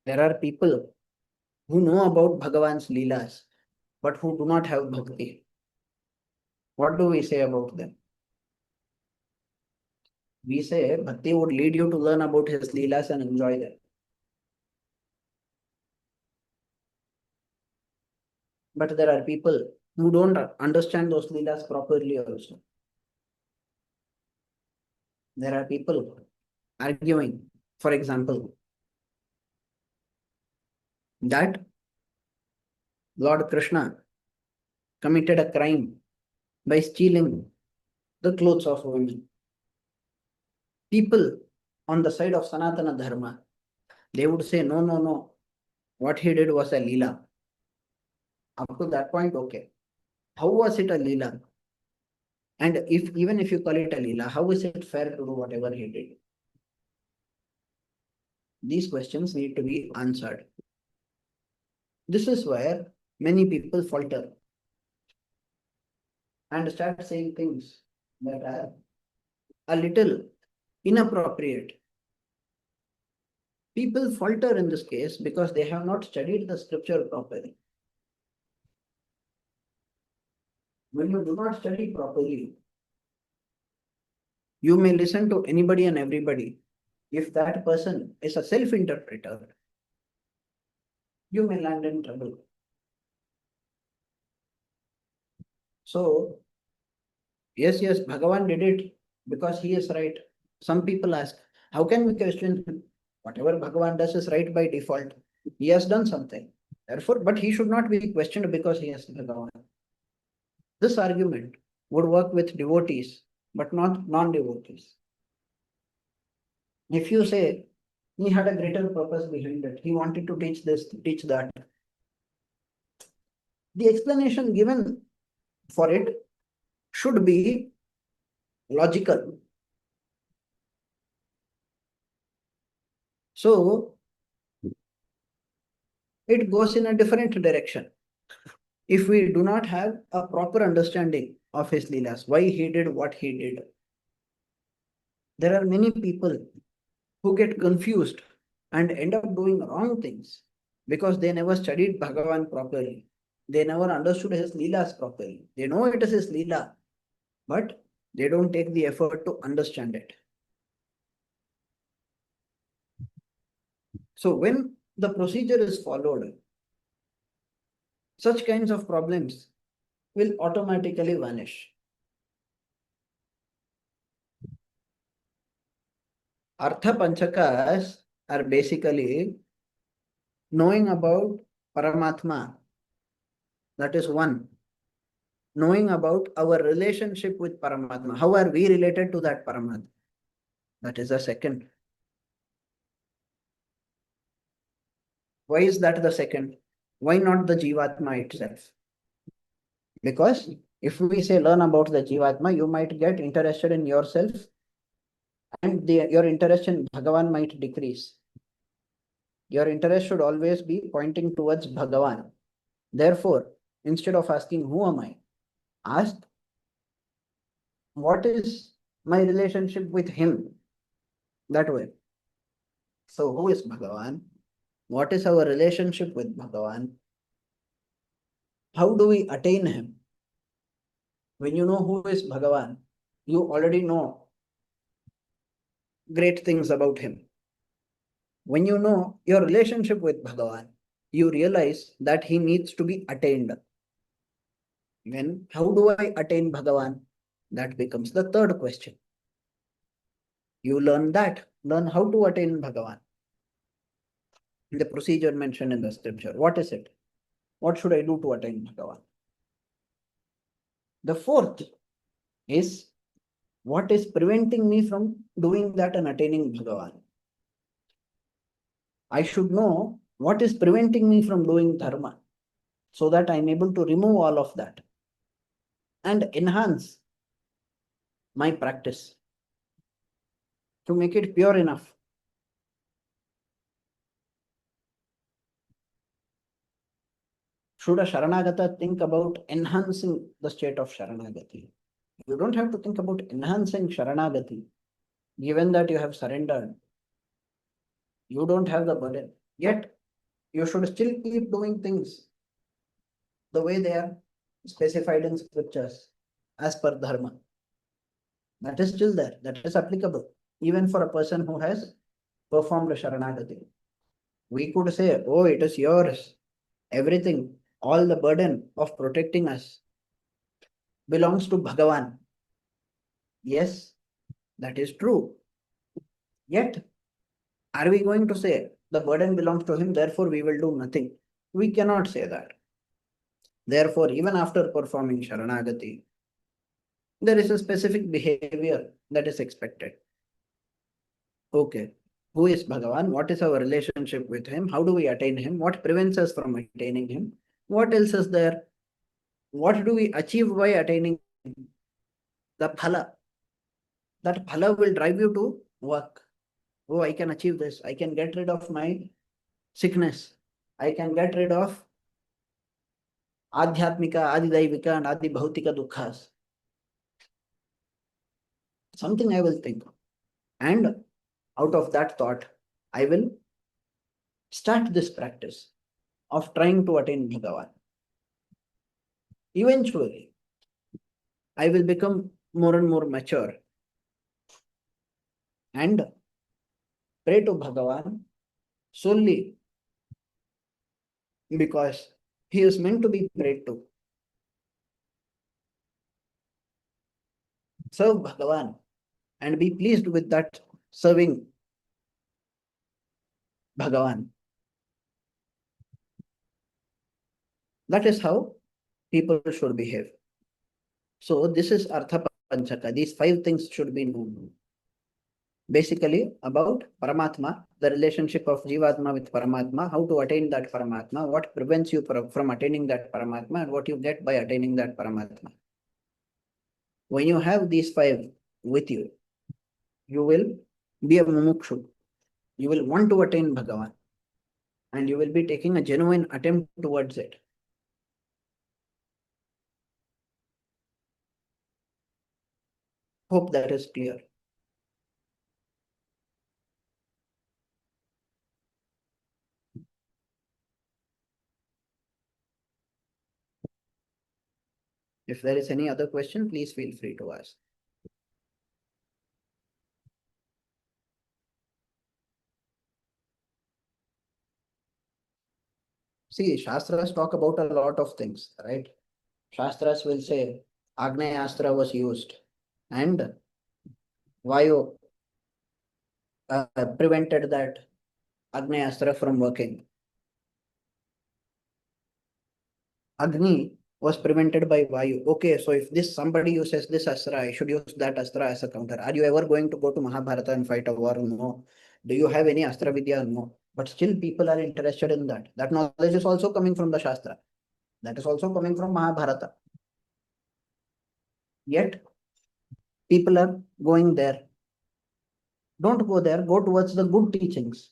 There are people who know about Bhagavan's Leelas, but who do not have bhakti. What do we say about them? We say bhakti would lead you to learn about his Leelas and enjoy them. But there are people who don't understand those Leelas properly also. There are people arguing, for example, that Lord Krishna committed a crime by stealing the clothes of women. People on the side of Sanatana Dharma, they would say, no, no, no, what he did was a Leela. Up to that point, okay. How was it a Leela? And even if you call it a Leela, how is it fair to do whatever he did? These questions need to be answered. This is where many people falter and start saying things that are a little inappropriate. People falter in this case because they have not studied the scripture properly. When you do not study properly, you may listen to anybody and everybody. If that person is a self-interpreter, you may land in trouble. So, yes, Bhagavan did it because he is right. Some people ask, how can we question him? Whatever Bhagavan does is right by default. He has done something. Therefore, but he should not be questioned because he is Bhagavan. This argument would work with devotees, but not non-devotees. If you say, he had a greater purpose behind it, he wanted to teach this, teach that, the explanation given for it should be logical. So, it goes in a different direction. If we do not have a proper understanding of his Leelas, why he did what he did, there are many people who get confused and end up doing wrong things because they never studied Bhagavan properly. They never understood his Leelas properly. They know it is his Leela, but they don't take the effort to understand it. So when the procedure is followed, such kinds of problems will automatically vanish. Artha Panchakas are basically knowing about Paramatma, that is one. Knowing about our relationship with Paramatma. How are we related to that Paramatma? That is the second. Why is that the second? Why not the jivatma itself? Because if we say learn about the jivatma, you might get interested in yourself and your interest in Bhagavan might decrease. Your interest should always be pointing towards Bhagavan. Therefore, instead of asking, who am I? Ask, what is my relationship with him? That way. So, who is Bhagavan? What is our relationship with Bhagavan? How do we attain him? When you know who is Bhagavan, you already know great things about him. When you know your relationship with Bhagavan, you realize that he needs to be attained. Then, how do I attain Bhagavan? That becomes the third question. You learn that. Learn how to attain Bhagavan. The procedure mentioned in the scripture. What is it? What should I do to attain Bhagavan? The fourth is, what is preventing me from doing that and attaining Bhagavan? I should know what is preventing me from doing dharma so that I'm able to remove all of that and enhance my practice to make it pure enough. Should a Sharanagata think about enhancing the state of Sharanagati? You don't have to think about enhancing Sharanagati. Given that you have surrendered, you don't have the burden. Yet, You should still keep doing things the way they are specified in scriptures as per dharma. That is still there. That is applicable even for a person who has performed Sharanagati. We could say, oh, it is yours. Everything, all the burden of protecting us belongs to Bhagavan. Yes, that is true. Yet, are we going to say the burden belongs to him, therefore we will do nothing? We cannot say that. Therefore, even after performing Sharanagati, there is a specific behavior that is expected. Okay, who is Bhagavan? What is our relationship with him? How do we attain him? What prevents us from attaining him? What else is there? What do we achieve by attaining the phala? That phala will drive you to work. Oh, I can achieve this. I can get rid of my sickness. I can get rid of adhyatmika, adidaivika, and adibhautika dukkhas. Something I will think. And out of that thought, I will start this practice of trying to attain Bhagavan. Eventually, I will become more and more mature and pray to Bhagavan solely because he is meant to be prayed to. Serve Bhagavan and be pleased with that serving Bhagavan. That is how people should behave. So this is Artha Panchaka. These 5 things should be known. Basically about Paramatma, the relationship of jivatma with Paramatma, how to attain that Paramatma, what prevents you from attaining that Paramatma, and what you get by attaining that Paramatma. When you have these 5 with you, you will be a mumukshu. You will want to attain Bhagavan, and you will be taking a genuine attempt towards it. Hope that is clear. If there is any other question, please feel free to ask. See, Shastras talk about a lot of things, right? Shastras will say Agneastra was used and Vayu prevented that Agneastra from working. Agni was prevented by Vayu. Okay, so if this somebody uses this Astra, I should use that Astra as a counter. Are you ever going to go to Mahabharata and fight a war? No. Do you have any Astra Vidya? No. But still people are interested in that. That knowledge is also coming from the Shastra. That is also coming from Mahabharata. Yet people are going there. Don't go there. Go towards the good teachings,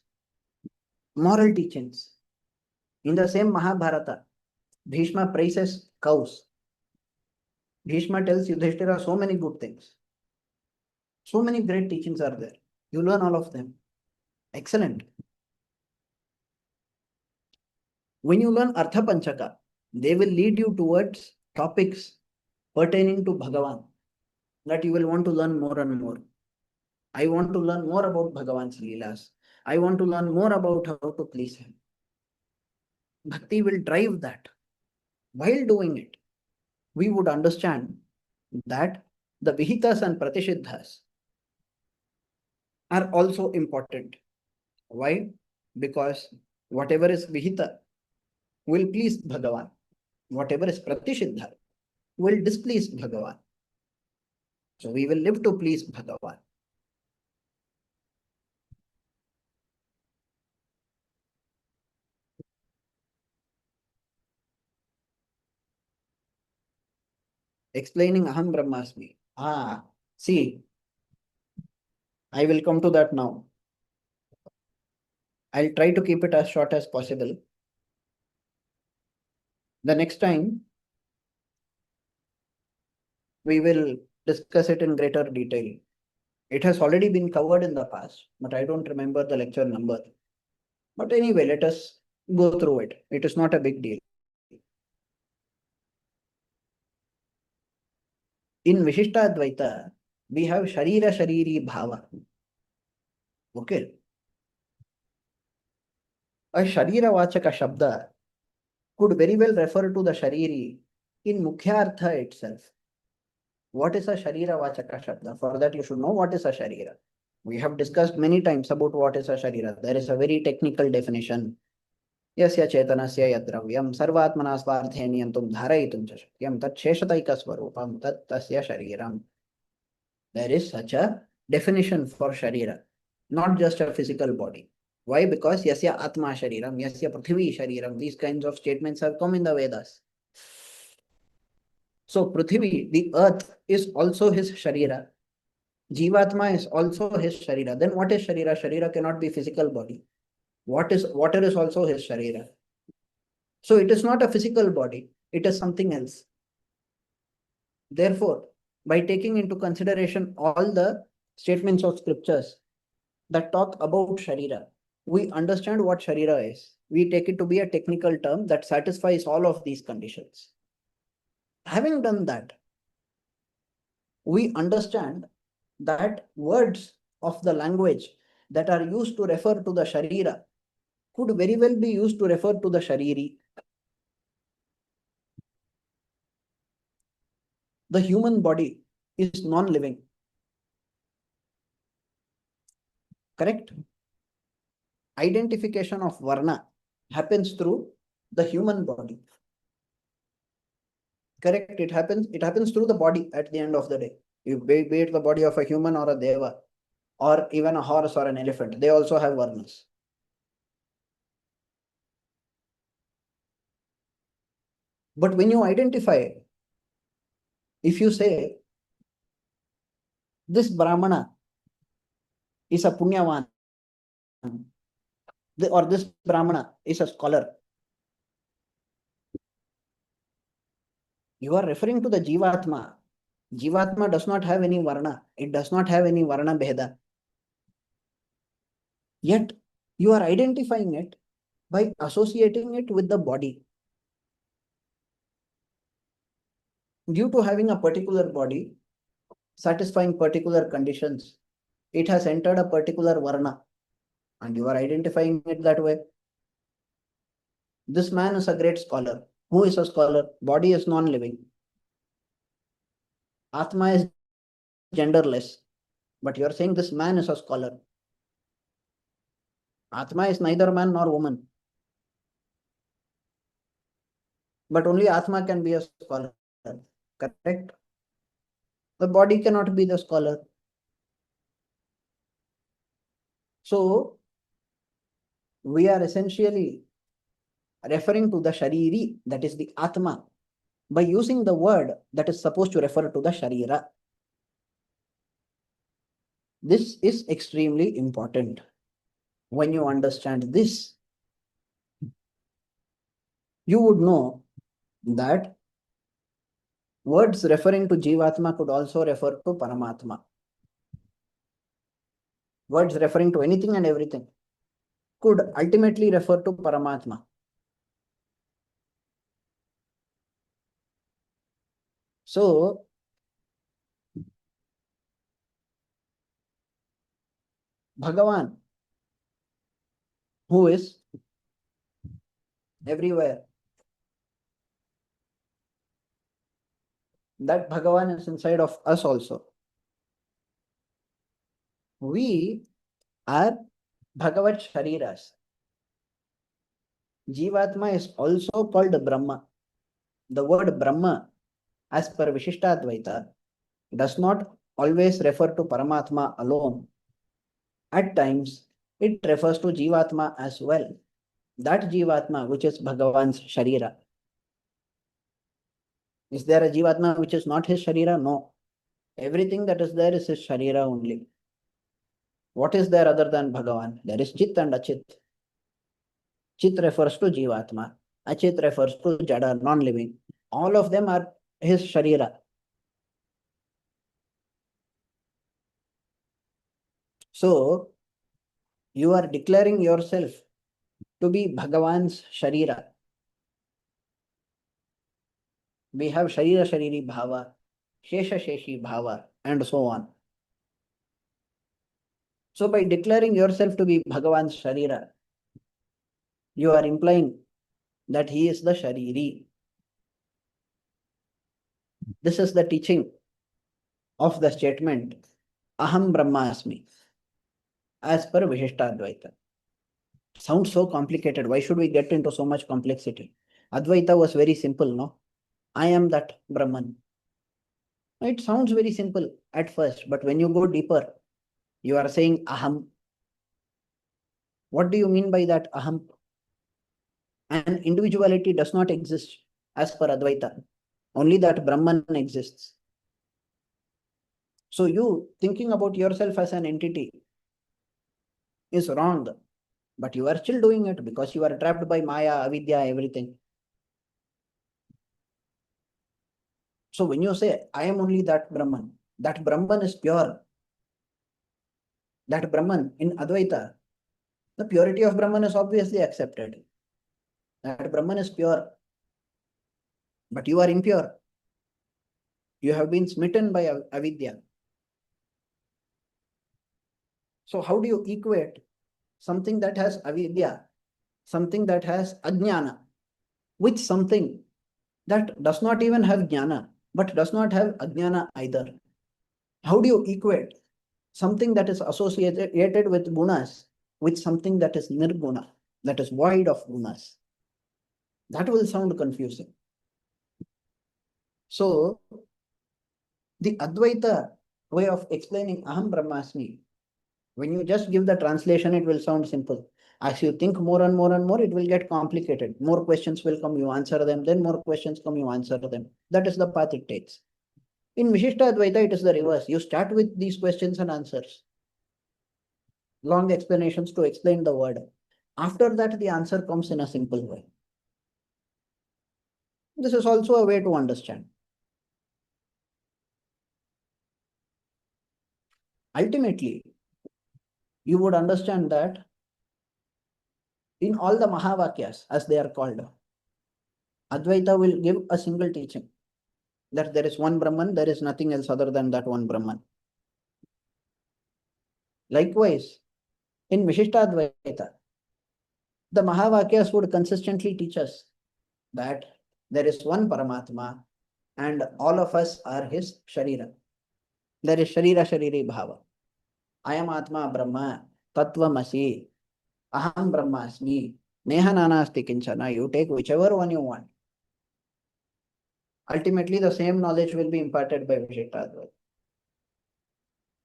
moral teachings. In the same Mahabharata, Bhishma praises cows. Bhishma tells Yudhishthira so many good things. So many great teachings are there. You learn all of them. Excellent. When you learn Artha Panchaka, they will lead you towards topics pertaining to Bhagavan that you will want to learn more and more. I want to learn more about Bhagavan's Leelas. I want to learn more about how to please him. Bhakti will drive that. While doing it, we would understand that the Vihitas and Pratishiddhas are also important. Why? Because whatever is Vihita will please Bhagavan. Whatever is Pratishiddha will displease Bhagavan. So we will live to please Bhagavan. Explaining Aham Brahmasmi. See, I will come to that now. I'll try to keep it as short as possible. The next time, we will discuss it in greater detail. It has already been covered in the past, but I don't remember the lecture number. But anyway, let us go through it. It is not a big deal. In Vishishtadvaita, we have Sharira Shariri Bhava. Okay. A Sharira Vachaka Shabda could very well refer to the Shariri in Mukhyartha itself. What is a Sharira Vachaka Shabda? For that, you should know what is a Sharira. We have discussed many times about what is a Sharira. There is a very technical definition. Yasya chetanasya yadravyam sarvatmana swarthe niyantum dharayitum cha shakyam tat sheshataika swarupam tat tasya shariram. There is such a definition for Sharira, not just a physical body. Why? Because Yasya Atma Shariram, Yasya Prithvi Shariram, these kinds of statements have come in the Vedas. So Prithvi, the earth, is also his Sharira. Jivatma is also his Sharira. Then what is Sharira? Sharira cannot be physical body. What is water is also his Sharira. So it is not a physical body, it is something else. Therefore, by taking into consideration all the statements of scriptures that talk about Sharira, we understand what Sharira is. We take it to be a technical term that satisfies all of these conditions. Having done that, we understand that words of the language that are used to refer to the Sharira could very well be used to refer to the Shariri. The human body is non-living. Correct? Identification of Varna happens through the human body. Correct? It happens through the body at the end of the day. Be it the body of a human or a deva, or even a horse or an elephant, they also have varnas. But when you identify, if you say, this Brahmana is a punyavan, or this Brahmana is a scholar, you are referring to the jivatma. Jivatma does not have any varna. It does not have any varna bheda. Yet, you are identifying it by associating it with the body. Due to having a particular body, satisfying particular conditions, it has entered a particular varna, and you are identifying it that way. This man is a great scholar. Who is a scholar? Body is non-living. Atma is genderless. But you are saying this man is a scholar. Atma is neither man nor woman. But only Atma can be a scholar. Correct? The body cannot be the scholar. So, we are essentially referring to the Shariri, that is the Atma, by using the word that is supposed to refer to the Sharira. This is extremely important. When you understand this, you would know that words referring to Jivatma could also refer to Paramatma. Words referring to anything and everything could ultimately refer to Paramatma. So, Bhagavan, who is everywhere, that Bhagavan is inside of us also. We are Bhagavat Shariras. Jivatma is also called Brahma. The word Brahma, as per Vishishtadvaita, does not always refer to Paramatma alone. At times, it refers to Jivatma as well. That Jivatma, which is Bhagavan's Sharira. Is there a Jivatma which is not his Sharira? No. Everything that is there is his Sharira only. What is there other than Bhagavan? There is Chit and Achit. Chit refers to Jivatma. Achit refers to Jada, non-living. All of them are his Sharira. So, you are declaring yourself to be Bhagavan's Sharira. We have Sharira Shariri Bhava, Shesha Sheshi Bhava, and so on. So by declaring yourself to be Bhagavan's Sharira, you are implying that he is the Shariri. This is the teaching of the statement Aham Brahmasmi as per Vishishtadvaita. Sounds so complicated. Why should we get into so much complexity? Advaita was very simple, no? I am that Brahman. It sounds very simple at first, but when you go deeper, you are saying Aham. What do you mean by that Aham? And individuality does not exist as per Advaita. Only that Brahman exists. So you thinking about yourself as an entity is wrong, but you are still doing it because you are trapped by Maya, Avidya, everything. So when you say, I am only that Brahman is pure. That Brahman in Advaita, the purity of Brahman is obviously accepted. That Brahman is pure, but you are impure. You have been smitten by Avidya. So how do you equate something that has Avidya, something that has Ajnana, with something that does not even have Jnana, but does not have Ajnana either? How do you equate something that is associated with gunas with something that is nirguna, that is void of gunas? That will sound confusing. So, the Advaita way of explaining Aham Brahmasmi, when you just give the translation, it will sound simple. As you think more and more and more, it will get complicated. More questions will come, you answer them. Then more questions come, you answer them. That is the path it takes. In Vishishtadvaita, it is the reverse. You start with these questions and answers. Long explanations to explain the word. After that, the answer comes in a simple way. This is also a way to understand. Ultimately, you would understand that in all the Mahavakyas, as they are called, Advaita will give a single teaching that there is one Brahman, there is nothing else other than that one Brahman. Likewise, in Vishishtadvaita, the Mahavakyas would consistently teach us that there is one Paramatma and all of us are his Sharira. There is Sharira Shariri Bhava. I am Atma Brahma, Tattvamasi, Aham Brahmasmi, Neha Nanasti Kinchana. You take whichever one you want. Ultimately, the same knowledge will be imparted by Vishishtadvaita,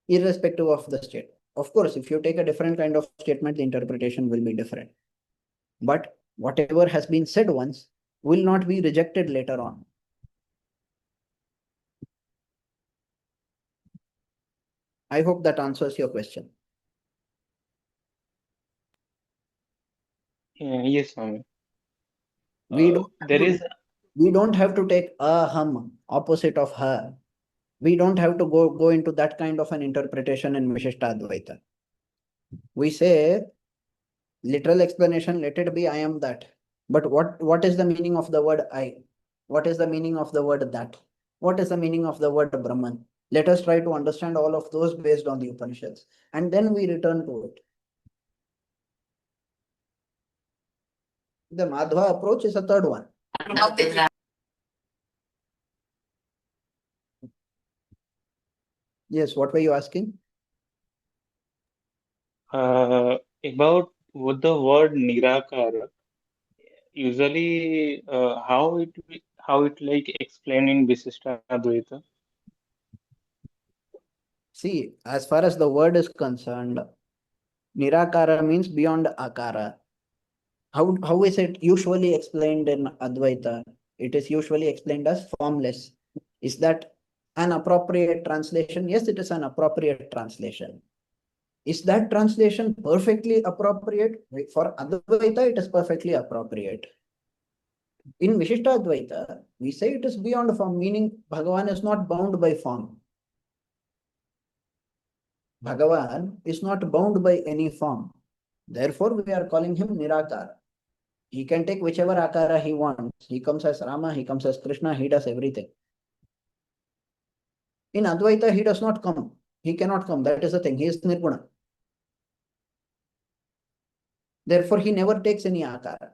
irrespective of the state. Of course, if you take a different kind of statement, the interpretation will be different. But whatever has been said once will not be rejected later on. I hope that answers your question. Yes, Swami. We don't have to take aham, opposite of ha. We don't have to go into that kind of an interpretation in Vishishtadvaita. We say, literal explanation, let it be I am that. But what is the meaning of the word I? What is the meaning of the word that? What is the meaning of the word Brahman? Let us try to understand all of those based on the Upanishads. And then we return to it. The Madhva approach is a third one. Yes, what were you asking? About what the word Nirakara, usually how it like explained in Vishishtadvaita. See, as far as the word is concerned, Nirakara means beyond Akara. How is it usually explained in Advaita? It is usually explained as formless. Is that an appropriate translation? Yes, it is an appropriate translation. Is that translation perfectly appropriate? For Advaita, it is perfectly appropriate. In Vishishtadvaita, we say it is beyond form, meaning Bhagavan is not bound by form. Bhagavan is not bound by any form. Therefore, we are calling him Nirakara. He can take whichever akara he wants. He comes as Rama, he comes as Krishna, he does everything. In Advaita, he does not come. He cannot come. That is the thing. He is Nirguna. Therefore, he never takes any akara.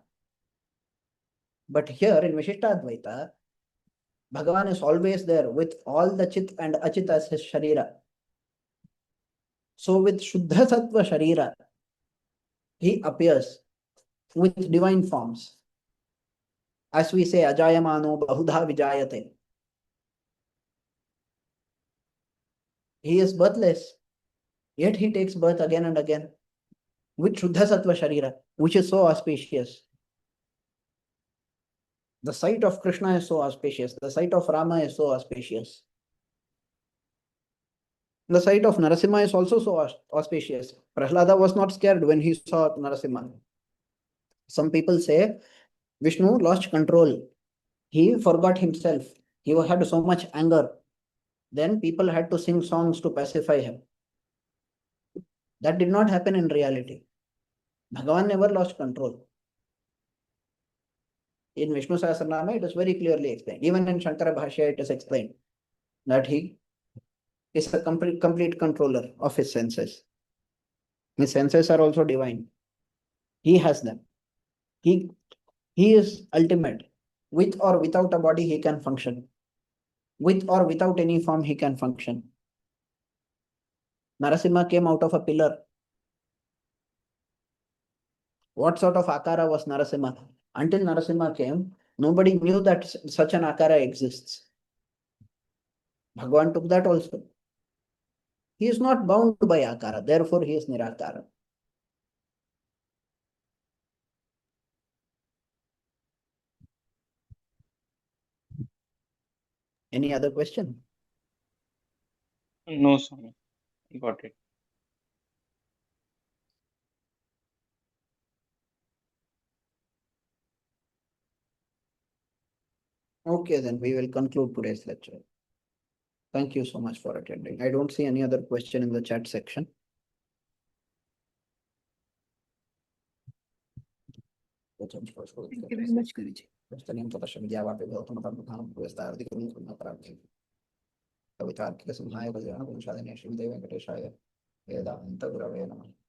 But here in Vishishtadvaita, Bhagavan is always there with all the Chit and Achit as his Sharira. So with Shuddha Sattva Sharira, he appears with divine forms. As we say, Ajayamano Bahudha Vijayate. He is birthless, yet he takes birth again and again with Shuddha Sattva Sharira, which is so auspicious. The sight of Krishna is so auspicious. The sight of Rama is so auspicious. The sight of Narasimha is also so auspicious. Prahlada was not scared when he saw Narasimha. Some people say Vishnu lost control. He forgot himself. He had so much anger. Then people had to sing songs to pacify him. That did not happen in reality. Bhagavan never lost control. In Vishnu Sahasranama, it is very clearly explained. Even in Shankara Bhashya, it is explained that he is a complete controller of his senses. His senses are also divine. He has them. He is ultimate. With or without a body, he can function. With or without any form, he can function. Narasimha came out of a pillar. What sort of akara was Narasimha? Until Narasimha came, nobody knew that such an akara exists. Bhagavan took that also. He is not bound by akara, therefore he is nirakara. Any other question? No, Swami. Got it. Okay, then we will conclude today's lecture. Thank you so much for attending. I don't see any other question in the chat section. Thank you very much, Guruji. कवितार्किक सिंहाय कल्याण गुणशालिनी श्रीमते वेंकटेशाय वेदांत गुरवे नमः।